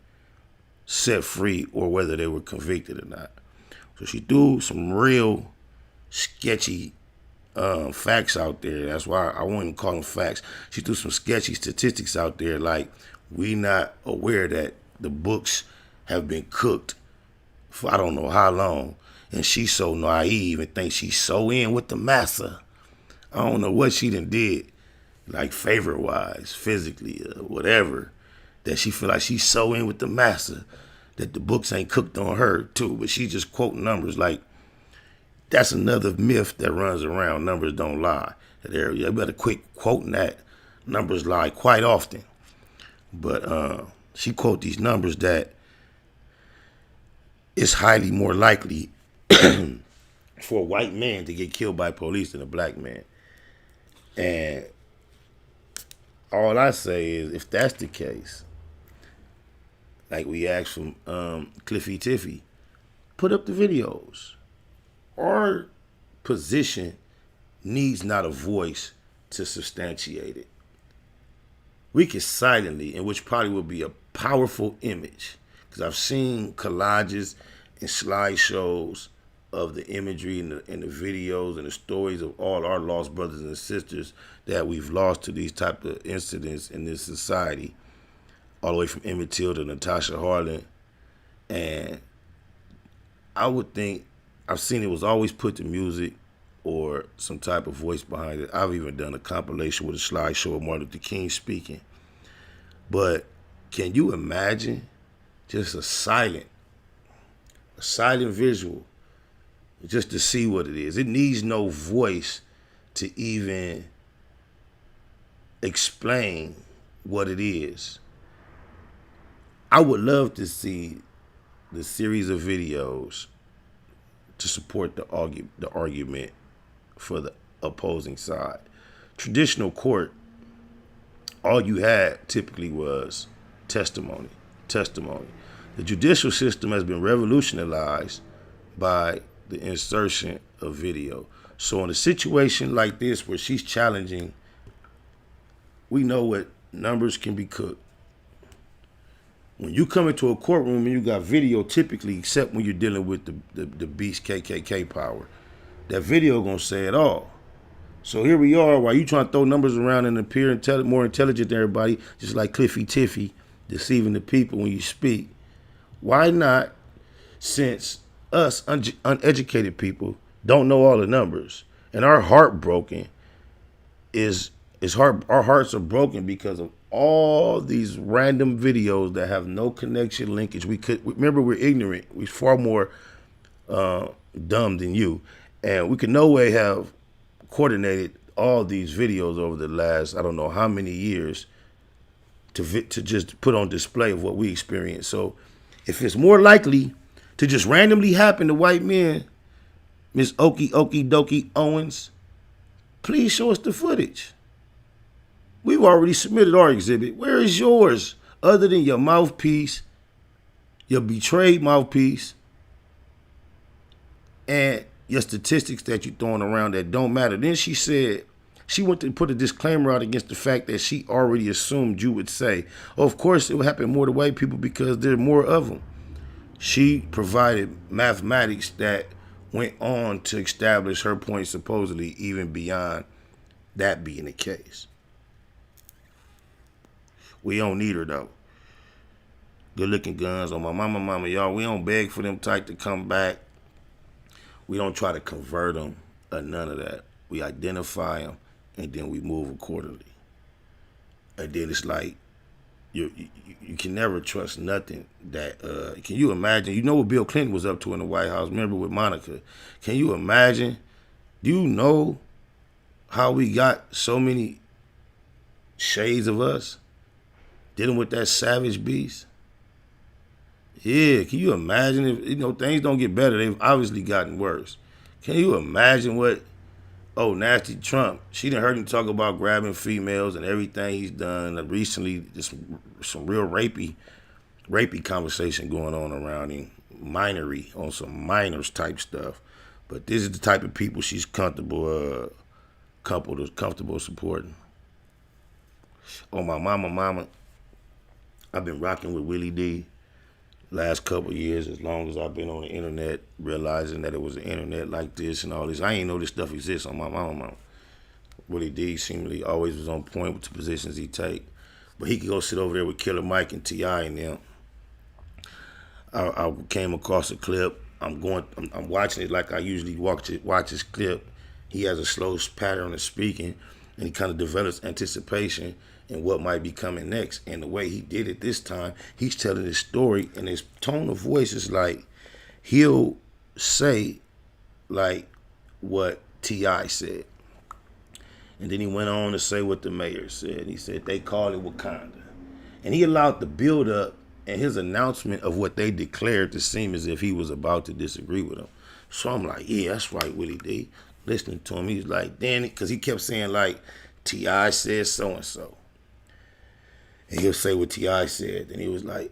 set free or whether they were convicted or not. So she threw some real sketchy facts out there. That's why I won't even call them facts. She threw some sketchy statistics out there like we not aware that the books have been cooked for I don't know how long, and she's so naive and thinks she's so in with the massa. I don't know what she done did, like favorite-wise, physically, or whatever, that she feel like she's so in with the massa that the books ain't cooked on her too, but she just quoting numbers like, that's another myth that runs around, numbers don't lie. You better quit quoting that. Numbers lie quite often. But she quote these numbers that it's highly more likely for a white man to get killed by police than a black man. And all I say is, if that's the case, like we asked from Cliffy Tiffy, put up the videos. Our position needs not a voice to substantiate it. We can silently, and which probably would be a powerful image, because I've seen collages and slideshows of the imagery and the videos and the stories of all our lost brothers and sisters that we've lost to these type of incidents in this society, all the way from Emmett Till to Natasha Harlan. And I would think, I've seen it was always put to music or some type of voice behind it. I've even done a compilation with a slideshow of Martin Luther King speaking. But can you imagine just a silent visual just to see what it is? It needs no voice to even explain what it is. I would love to see the series of videos to support the argument for the opposing side. Traditional court, all you had typically was testimony. The judicial system has been revolutionized by the insertion of video. So in a situation like this where she's challenging, we know what numbers can be cooked. When you come into a courtroom and you got video, typically, except when you're dealing with the beast KKK power, that video gonna say it all. So here we are, while you trying to throw numbers around and appear more intelligent than everybody, just like Cliffy Tiffy, deceiving the people when you speak. Why not, since us uneducated people don't know all the numbers, and our heartbroken our hearts are broken because of all these random videos that have no connection linkage. Remember, we're ignorant. We're far more dumb than you, and we could no way have coordinated all these videos over the last I don't know how many years to just put on display of what we experience. So if it's more likely to just randomly happen to white men, Miss Okie Dokie Owens, please show us the footage. We've already submitted our exhibit. Where is yours? Other than your mouthpiece, your betrayed mouthpiece, and your statistics that you're throwing around that don't matter. Then she said, she went to put a disclaimer out against the fact that she already assumed you would say, oh, of course it would happen more to white people because there are more of them. She provided mathematics that went on to establish her point supposedly even beyond that being the case. We don't need her though. Good looking guns on my mama, y'all. We don't beg for them type to come back. We don't try to convert them or none of that. We identify them and then we move accordingly. And then it's like, you can never trust nothing that, can you imagine, you know what Bill Clinton was up to in the White House, remember with Monica? Can you imagine, do you know how we got so many shades of us dealing with that savage beast? Yeah, can you imagine if, things don't get better, they've obviously gotten worse. Can you imagine what, nasty Trump, she done heard him talk about grabbing females and everything he's done. Recently, just some real rapey conversation going on around him, minory, on some minors type stuff. But this is the type of people she's comfortable supporting. Oh, my mama, I've been rocking with Willie D last couple of years, as long as I've been on the internet, realizing that it was the internet like this and all this. I ain't know this stuff exists on my mama. Willie D seemingly always was on point with the positions he take. But he could go sit over there with Killer Mike and T.I. and them I came across a clip. I'm watching it like I usually watch his clip. He has a slow pattern of speaking, and he kind of develops anticipation in what might be coming next. And the way he did it this time, he's telling his story, and his tone of voice is like he'll say like what T.I. said. And then he went on to say what the mayor said. He said they call it Wakanda. And he allowed the build up and his announcement of what they declared to seem as if he was about to disagree with them. So I'm like, yeah, that's right, Willie D. Listening to him, he was like, Danny, because he kept saying like, T.I. said so-and-so. And he'll say what T.I. said. And he was like,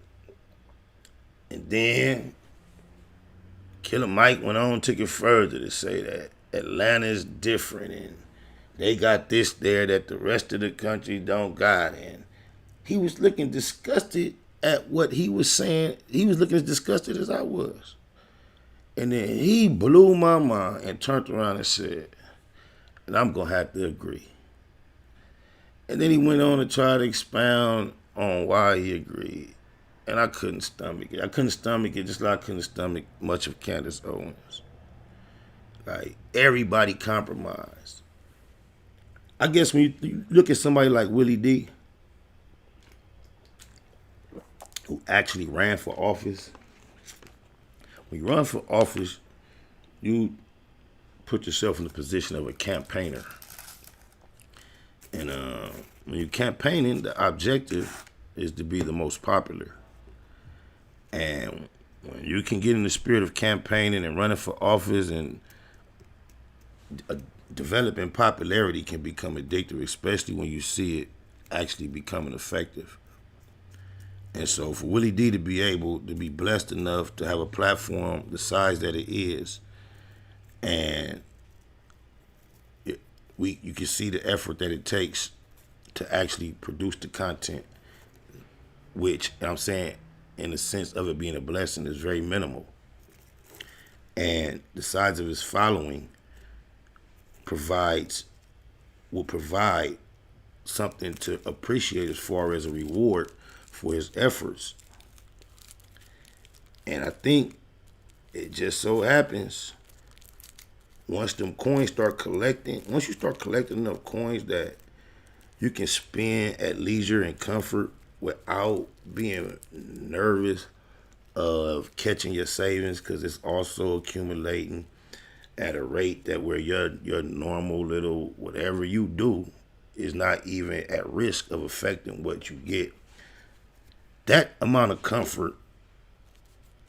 and then Killer Mike went on, took it further to say that Atlanta's different and they got this there that the rest of the country don't got. And he was looking disgusted at what he was saying. He was looking as disgusted as I was. And then he blew my mind and turned around and said, and I'm going to have to agree. And then he went on to try to expound on why he agreed. And I couldn't stomach it. I couldn't stomach it just like I couldn't stomach much of Candice Owens. Like, everybody compromised. I guess when you look at somebody like Willie D, who actually ran for office, when you run for office, you put yourself in the position of a campaigner. And when you're campaigning, the objective is to be the most popular. And when you can get in the spirit of campaigning and running for office, and developing popularity can become addictive, especially when you see it actually becoming effective. And so for Willie D to be able to be blessed enough to have a platform the size that it is, and you can see the effort that it takes to actually produce the content, which I'm saying in the sense of it being a blessing is very minimal. And the size of his following will provide something to appreciate as far as a reward for his efforts. And I think it just so happens once them coins start collecting, once you start collecting enough coins that you can spend at leisure and comfort without being nervous of catching your savings, because it's also accumulating at a rate that where your normal little whatever you do is not even at risk of affecting what you get. That amount of comfort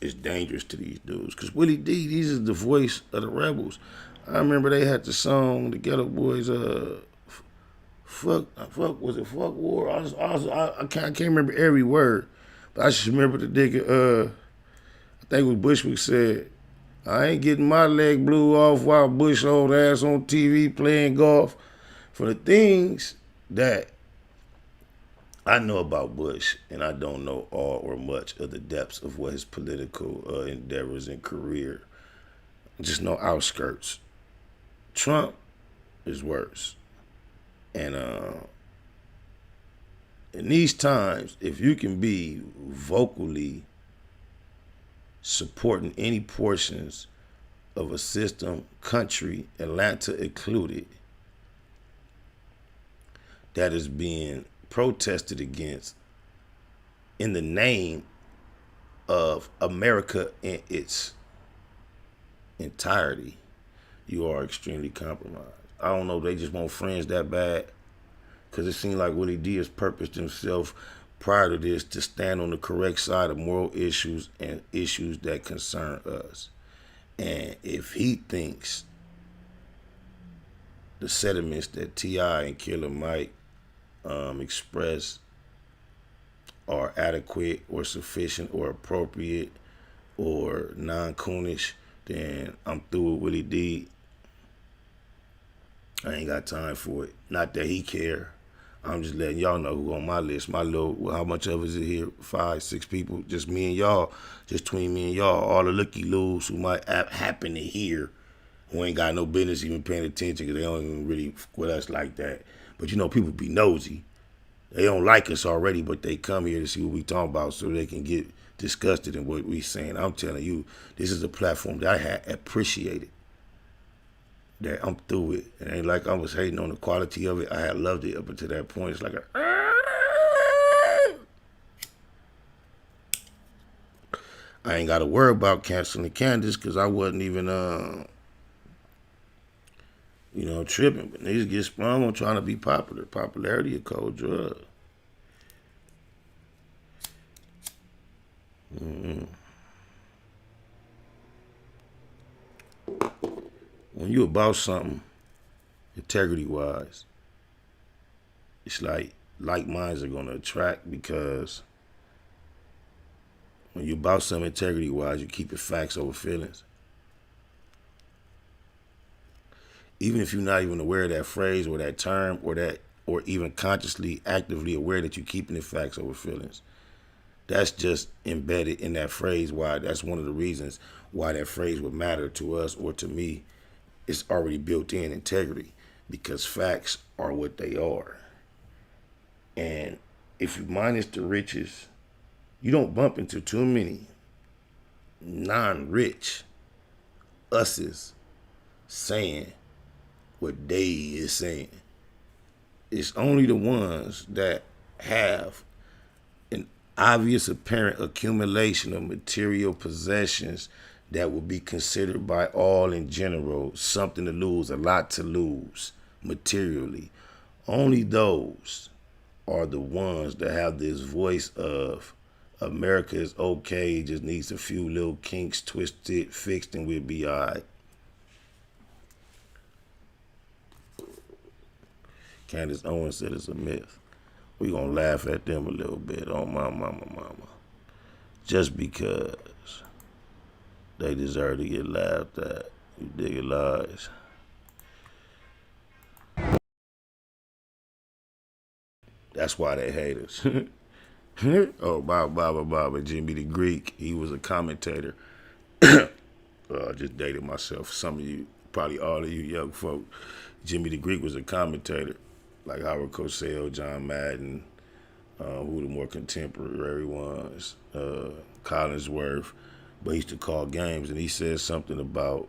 is dangerous to these dudes. Because Willie D, these is the voice of the rebels. I remember they had the song, the Ghetto Boys, fuck war. I can't remember every word, but I just remember the nigga, I think it was Bushwick said, I ain't getting my leg blew off while Bush old ass on TV playing golf. For the things that I know about Bush, and I don't know all or much of the depths of what his political endeavors and career, just know outskirts. Trump is worse. And in these times, if you can be vocally supporting any portions of a system, country, Atlanta included, that is being protested against in the name of America in its entirety, you are extremely compromised. I don't know, they just want friends that bad, because it seemed like Willie D has purposed himself prior to this to stand on the correct side of moral issues and issues that concern us. And if he thinks the sentiments that T.I. and Killer Mike express are adequate or sufficient or appropriate or non-coonish, then I'm through with Willie D. I ain't got time for it. Not that he care. I'm just letting y'all know who on my list. My little, how much of us is it here? 5, 6 people. Just me and y'all. Just between me and y'all. All the looky-loos who might happen to hear, who ain't got no business even paying attention because they don't even really with us like that. But you know, people be nosy. They don't like us already, but they come here to see what we talking about so they can get disgusted in what we saying. I'm telling you, this is a platform that I had appreciated. That I'm through it. It ain't like I was hating on the quality of it. I had loved it up until that point. It's like I ain't got to worry about canceling Candace because I wasn't even, tripping. But niggas get sprung on trying to be popular. Popularity a cold drug. When you about something, integrity-wise, it's like minds are going to attract because when you about something integrity-wise, you keep your facts over feelings. Even if you're not even aware of that phrase or that term or even consciously, actively aware that you're keeping the facts over feelings. That's just embedded in that phrase. Why? That's one of the reasons why that phrase would matter to us or to me. It's already built in integrity because facts are what they are. And if you minus the riches, you don't bump into too many non-rich us's saying what they is saying. It's only the ones that have an obvious apparent accumulation of material possessions that will be considered by all in general something to lose, a lot to lose materially. Only those are the ones that have this voice of America is okay, just needs a few little kinks twisted, fixed, and we'll be all right. Candice Owens said it's a myth. We gonna laugh at them a little bit on my mama. Just because they deserve to get laughed at. You dig it, lies. That's why they hate us. Oh, Baba, Jimmy the Greek, he was a commentator. I just dated myself. Some of you, probably all of you young folk, Jimmy the Greek was a commentator, like Howard Cosell, John Madden, who the more contemporary ones, Collinsworth, but he used to call games, and he said something about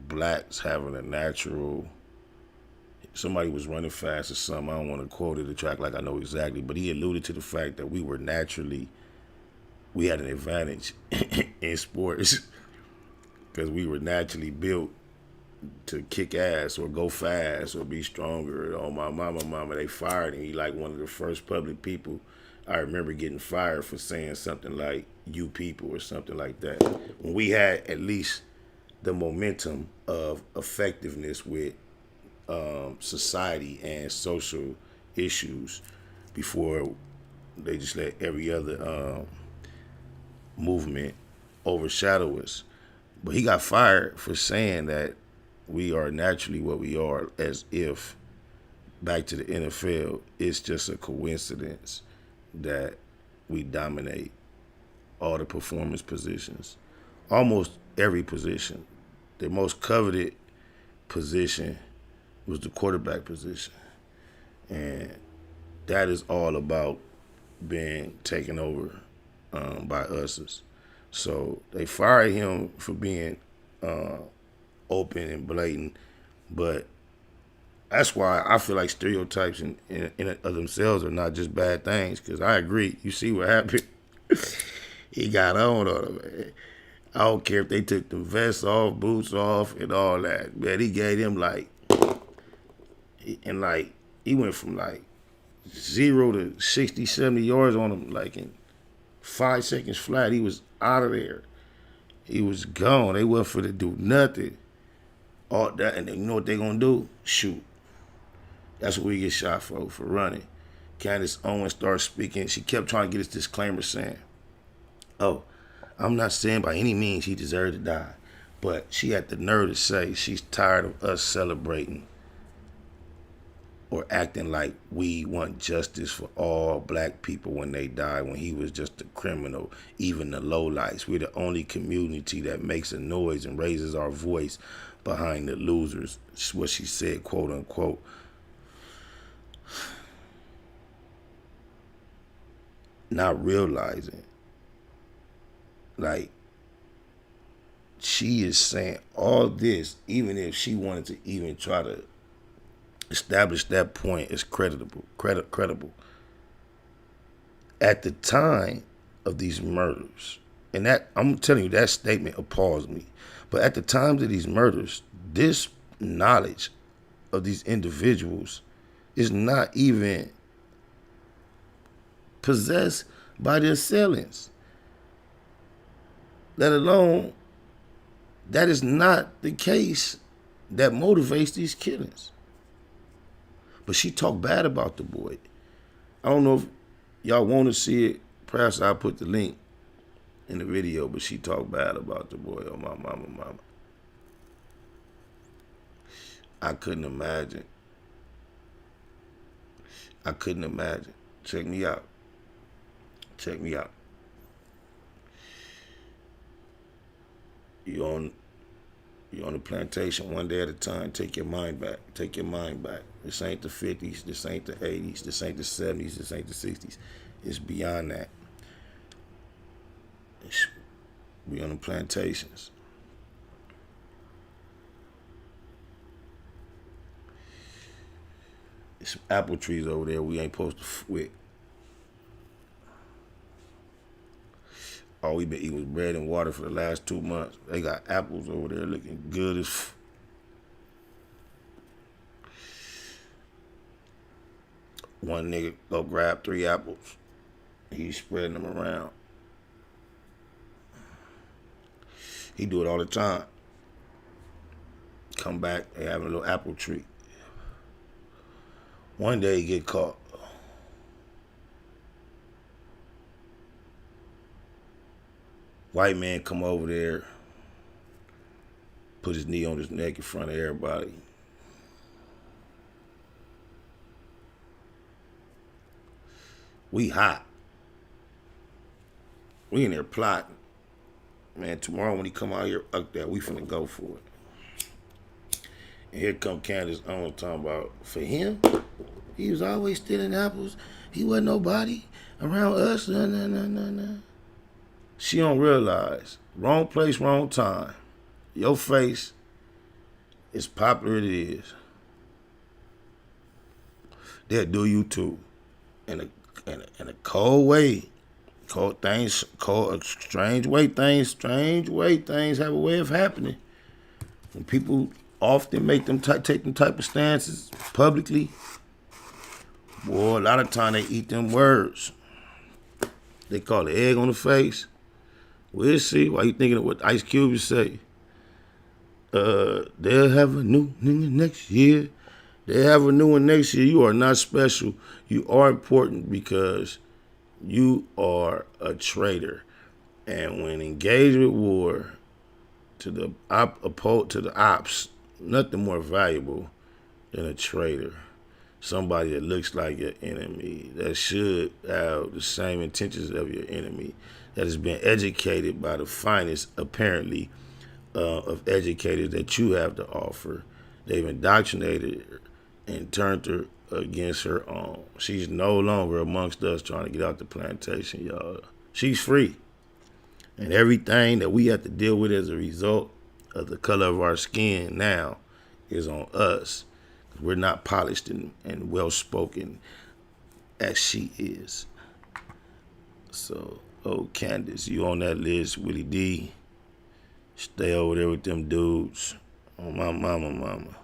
blacks having a natural, somebody was running fast or something, I don't want to quote it the track like I know exactly, but he alluded to the fact that we had an advantage in sports because we were naturally built to kick ass or go fast or be stronger. Oh, my mama, they fired him. He like one of the first public people I remember getting fired for saying something like "you people" or something like that. When we had at least the momentum of effectiveness with society and social issues before they just let every other movement overshadow us. But he got fired for saying that we are naturally what we are, as if, back to the NFL, it's just a coincidence that we dominate all the performance positions, almost every position. The most coveted position was the quarterback position. And that is all about being taken over by us's. So they fired him for being open and blatant, but that's why I feel like stereotypes in of themselves are not just bad things, because I agree. You see what happened? He got on him, man. I don't care if they took the vests off, boots off, and all that. Man, he gave him he went from 0 to 60, 70 yards on him in 5 seconds flat. He was out of there. He was gone. They wasn't for to do nothing. All that, and you know what they gonna do? Shoot. That's what we get shot for running. Candice Owens started speaking. She kept trying to get this disclaimer saying, "Oh, I'm not saying by any means he deserved to die," but she had the nerve to say she's tired of us celebrating or acting like we want justice for all black people when they die, when he was just a criminal, even the lowlights. We're the only community that makes a noise and raises our voice behind the losers. That's what she said, quote unquote. not realizing, like, she is saying all this, even if she wanted to even try to establish that point as credible. At the time of these murders, and that, I'm telling you, that statement appalls me. But at the time of these murders, this knowledge of these individuals is not even possessed by the assailants. Let alone, that is not the case that motivates these killings. But she talked bad about the boy. I don't know if y'all want to see it. Perhaps I'll put the link in the video, but she talked bad about the boy. Oh, my mama. I couldn't imagine. Check me out. You on the plantation one day at a time. Take your mind back. This ain't the 50s. This ain't the 80s. This ain't the 70s. This ain't the 60s. It's beyond that. We on the plantations. There's some apple trees over there we ain't supposed to with. All we been eating was bread and water for the last 2 months. They got apples over there looking good as one nigga go grab 3 apples. He's spreading them around. He do it all the time. Come back, they having a little apple tree. One day he get caught. White man come over there, put his knee on his neck in front of everybody. We hot. We in there plotting. Man, tomorrow when he come out here up there, we finna go for it. And here come Candice Owens talking about, for him, he was always stealing apples. He wasn't nobody around us. No. She don't realize, wrong place, wrong time. Your face, as popular it is, they'll do you too. In a cold way. Strange way things have a way of happening. When people often make them take them type of stances publicly, boy, a lot of time they eat them words. They call it egg on the face. We'll see. Why you thinking of what Ice Cube would say? They'll have a new nigga next year. They'll have a new one next year. You are not special. You are important because you are a traitor. And when engaged with war to the ops, nothing more valuable than a traitor. Somebody that looks like your enemy, that should have the same intentions of your enemy, that has been educated by the finest, apparently, of educators that you have to offer. They've indoctrinated her and turned her against her own. She's no longer amongst us trying to get out the plantation, y'all. She's free. And everything that we have to deal with as a result of the color of our skin now is on us. We're not polished and well-spoken as she is. So, oh, Candace, you on that list, Willie D. Stay over there with them dudes. Oh, my mama.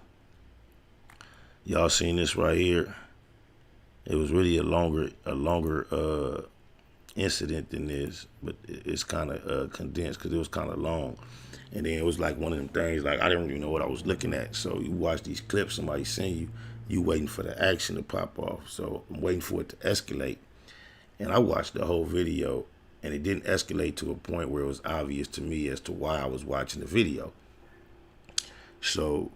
Y'all seen this right here? It was really a longer incident than this, but it's kind of condensed because it was kind of long. And then it was like one of them things, like I didn't even know what I was looking at. So you watch these clips, somebody send you waiting for the action to pop off. So I'm waiting for it to escalate. And I watched the whole video, and it didn't escalate to a point where it was obvious to me as to why I was watching the video. So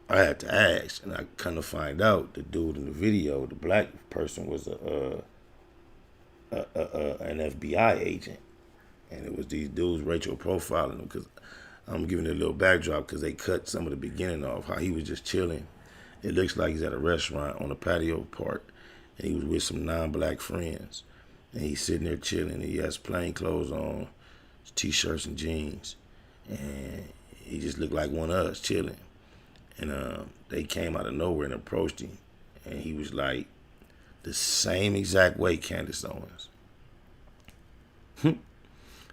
I had to ask, and I kind of find out the dude in the video, the black person, was an FBI agent. And it was these dudes Rachel profiling him, because I'm giving it a little backdrop because they cut some of the beginning off, how he was just chilling. It looks like he's at a restaurant on a patio part, and he was with some non-black friends. And he's sitting there chilling. He has plain clothes on, t-shirts and jeans. And he just looked like one of us chilling. And they came out of nowhere and approached him. And he was like, the same exact way, Candice Owens.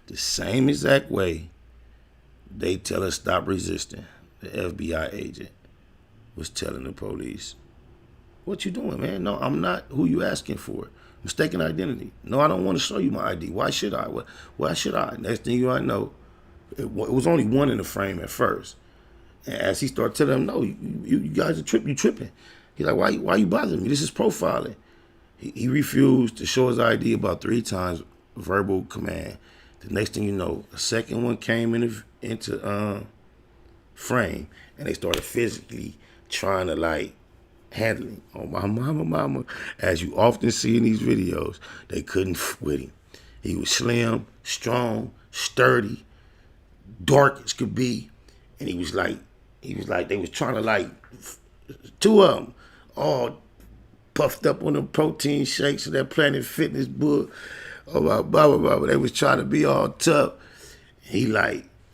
The same exact way they tell us stop resisting. The FBI agent was telling the police, what you doing, man? No, I'm not who you asking for. Mistaken identity. No, I don't want to show you my ID. Why should I? Why should I? Next thing I know, it was only one in the frame at first. And as he started telling them, no, you guys are tripping. He's like, why you bothering me? This is profiling. He refused to show his ID about 3 times, verbal command. The next thing you know, a second one came into frame, and they started physically trying to like handle him. Oh, my mama, as you often see in these videos, they couldn't with him. He was slim, strong, sturdy, dark as could be, and he was like they was trying to like 2 of them all puffed up on the protein shakes of that Planet Fitness book. Oh, blah, blah, blah. They was trying to be all tough. He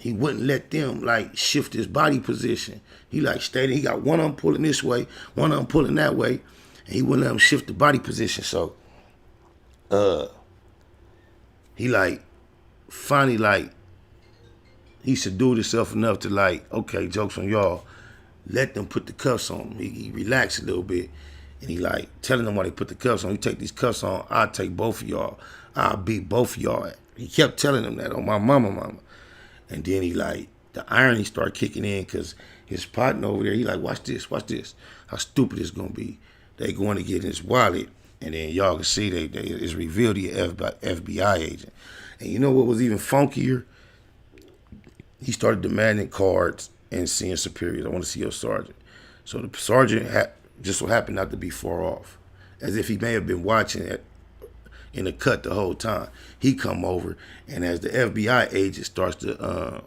wouldn't let them like shift his body position. He like stayed. He got one arm pulling this way, one arm pulling that way, and he wouldn't let them shift the body position. So, he like finally like he subdued himself enough to like, okay, joke's on y'all. Let them put the cuffs on him. He relaxed a little bit, and he like telling them why they put the cuffs on. You take these cuffs on, I'll take both of y'all. I'll beat both of y'all. He kept telling them that on my mama. And then he like, the irony started kicking in because his partner over there, he like, watch this. How stupid it's going to be. They going to get in his wallet, and then y'all can see it's revealed to your FBI agent. And you know what was even funkier? He started demanding cards and seeing superiors. I want to see your sergeant. So the sergeant just so happened not to be far off, as if he may have been watching it in the cut the whole time. He come over, and as the FBI agent starts to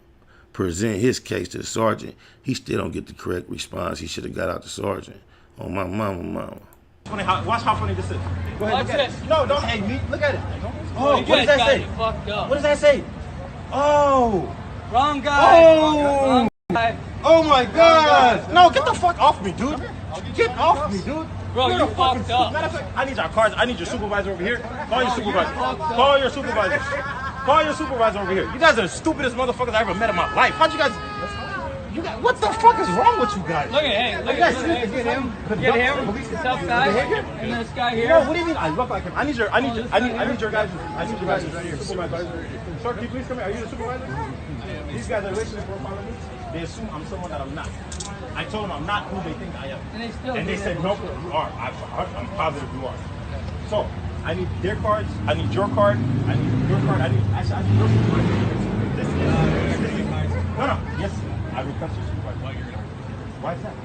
present his case to the sergeant, he still don't get the correct response. He should have got out the sergeant. Oh, my mama. Watch how funny this is. Go ahead, Watch look at this. it. No, don't hate me. Look at it. Oh, You what does guys that got say? it fucked up. What does that say? Oh. Wrong guy. Oh. Wrong guy. Oh my God. No, get the fuck off me, dude. Get off me, dude. Bro, You're you a fucking fucked up. Matter of fact, I need your cards. I need your supervisor over here. Call your supervisor. Call your supervisor. Call your supervisor over here. You guys are the stupidest motherfuckers I ever met in my life. How'd you guys... what the fuck is wrong with you guys? Look at him. Look at him. Get him. The tough guy. And this guy here. No, what do you mean I look like him? I need your guys' supervisor. Sir, can you please come here? Are you the supervisor? These guys are racially profiling me. They assume I'm someone that I'm not. I told them I'm not who they think I am. And they said, nope, you are. I'm positive you are. So, I need their cards. I need your card. I need your card. I need your supervisor. This is. No. Yes, I request your supervisor. Why is that?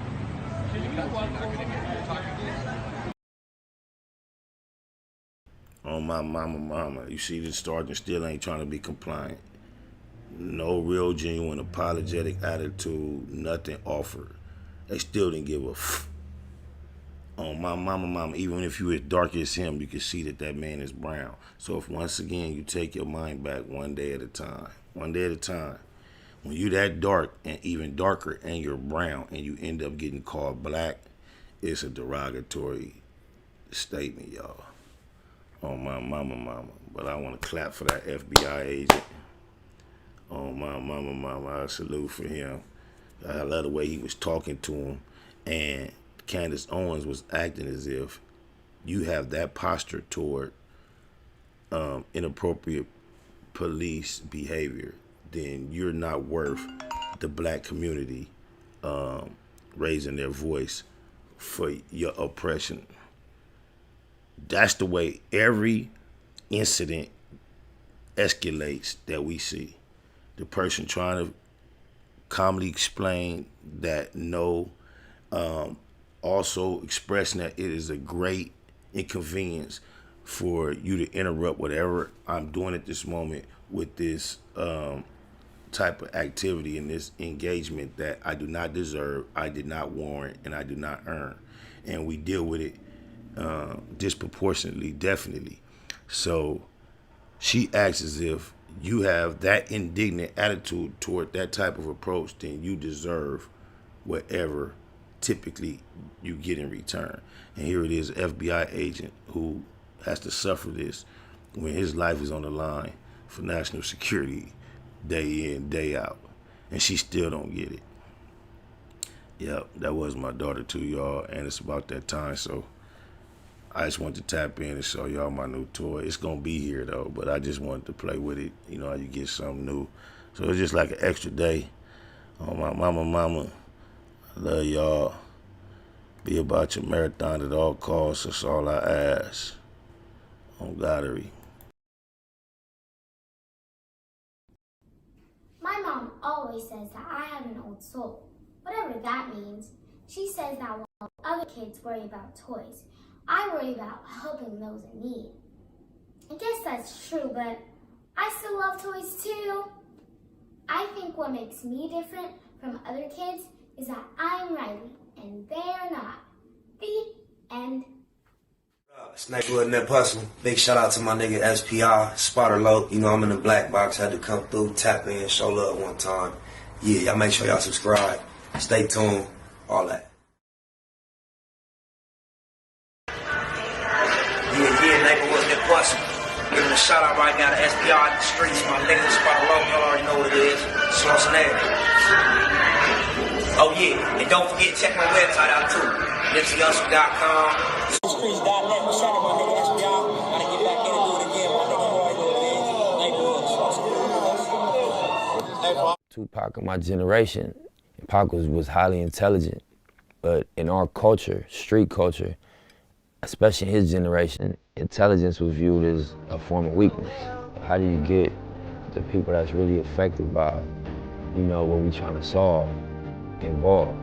Oh, my mama. You see, the sergeant still ain't trying to be compliant. No real genuine apologetic attitude, nothing offered. They still didn't give a f. Oh, my mama, even if you as dark as him, you can see that man is brown. So if once again you take your mind back one day at a time, when you that dark and even darker and you're brown and you end up getting called black, it's a derogatory statement, y'all. Oh, my mama. But I want to clap for that FBI agent. Oh, my mama, I salute for him. I love the way he was talking to him. And Candice Owens was acting as if you have that posture toward inappropriate police behavior, then you're not worth the black community raising their voice for your oppression. That's the way every incident escalates that we see. The person trying to calmly explain that no, also expressing that it is a great inconvenience for you to interrupt whatever I'm doing at this moment with this type of activity and this engagement that I do not deserve, I did not warrant, and I do not earn. And we deal with it disproportionately, definitely. So she acts as if you have that indignant attitude toward that type of approach, then you deserve whatever typically you get in return. And here it is, an FBI agent who has to suffer this when his life is on the line for national security day in, day out. And she still don't get it. Yep, that was my daughter too, y'all. And it's about that time, so I just wanted to tap in and show y'all my new toy. It's gonna be here though, but I just wanted to play with it. You know how you get something new. So it's just like an extra day. Oh, my mama, I love y'all. Be about your marathon at all costs. That's all I ask. On Goddery. My mom always says that I have an old soul. Whatever that means. She says that while other kids worry about toys, I worry about helping those in need. I guess that's true, but I still love toys too. I think what makes me different from other kids is that I'm Riley and they're not. The end. It's neighborhood and that hustle. Big shout out to my nigga SPI, Spotter Low. You know I'm in the black box, had to come through, tap in, show love one time. Yeah, y'all make sure y'all subscribe. Stay tuned, all that. Yeah, neighborhood and that hustle. Giving a shout out right now to SPI in the streets. My nigga Spotter Low, y'all already know what it is. Schwarzenegger. Oh yeah, and don't forget to check my website out too. NipseyHustle.com. Streets.net. Shout out my nigga SPI. Gotta get back in and do it again. My nigga Roy do it again. Tupac of my generation, Pac was highly intelligent, but in our culture, street culture, especially in his generation, intelligence was viewed as a form of weakness. How do you get the people that's really affected by, you know, what we trying to solve involved?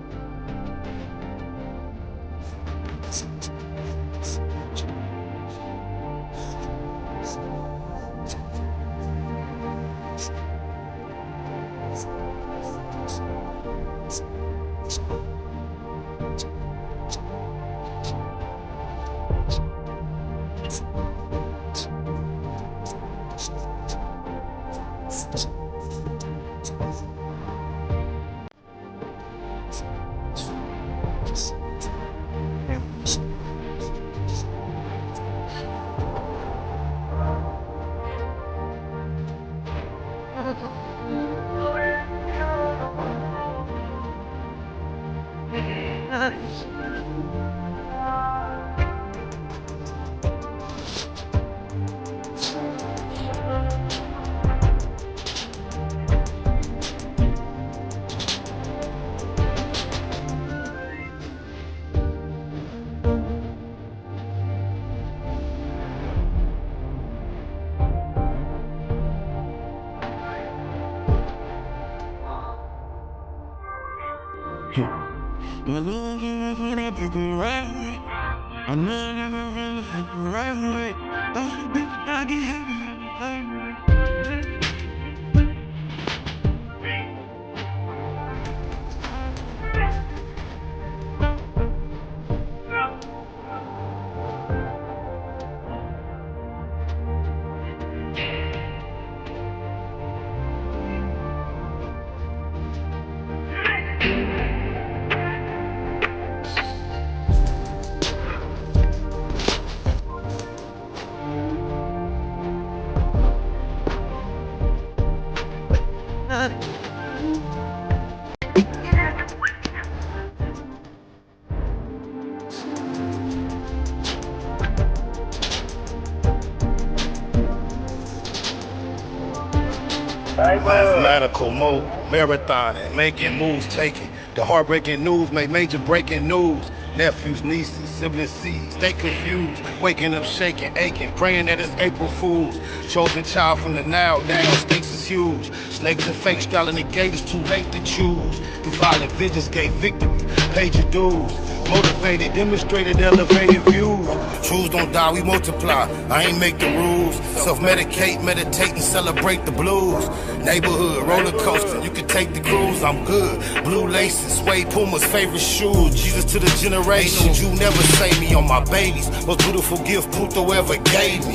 Mathematical mode, marathon, making moves taken. The heartbreaking news made major breaking news. Nephews, nieces, siblings, seeds, stay confused. Waking up shaking, aching, praying that it's April Fool's. Chosen child from the now, dang, the stakes is huge. Snakes and fake straddling the gate, it's too late to choose. The violent visions gave victory, paid your dues. Motivated, demonstrated, elevated views. Truths don't die, we multiply. I ain't make the rules. Self-medicate, meditate, and celebrate the blues. Neighborhood, roller coaster, you can take the cruise, I'm good. Blue laces, suede Puma's favorite shoes. Jesus to the generation, you never save me on my babies. Most beautiful gift Pluto ever gave me.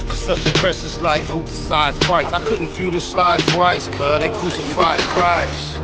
Cause such a precious life. Who decides Christ? I couldn't view the slide twice, but they crucified Christ.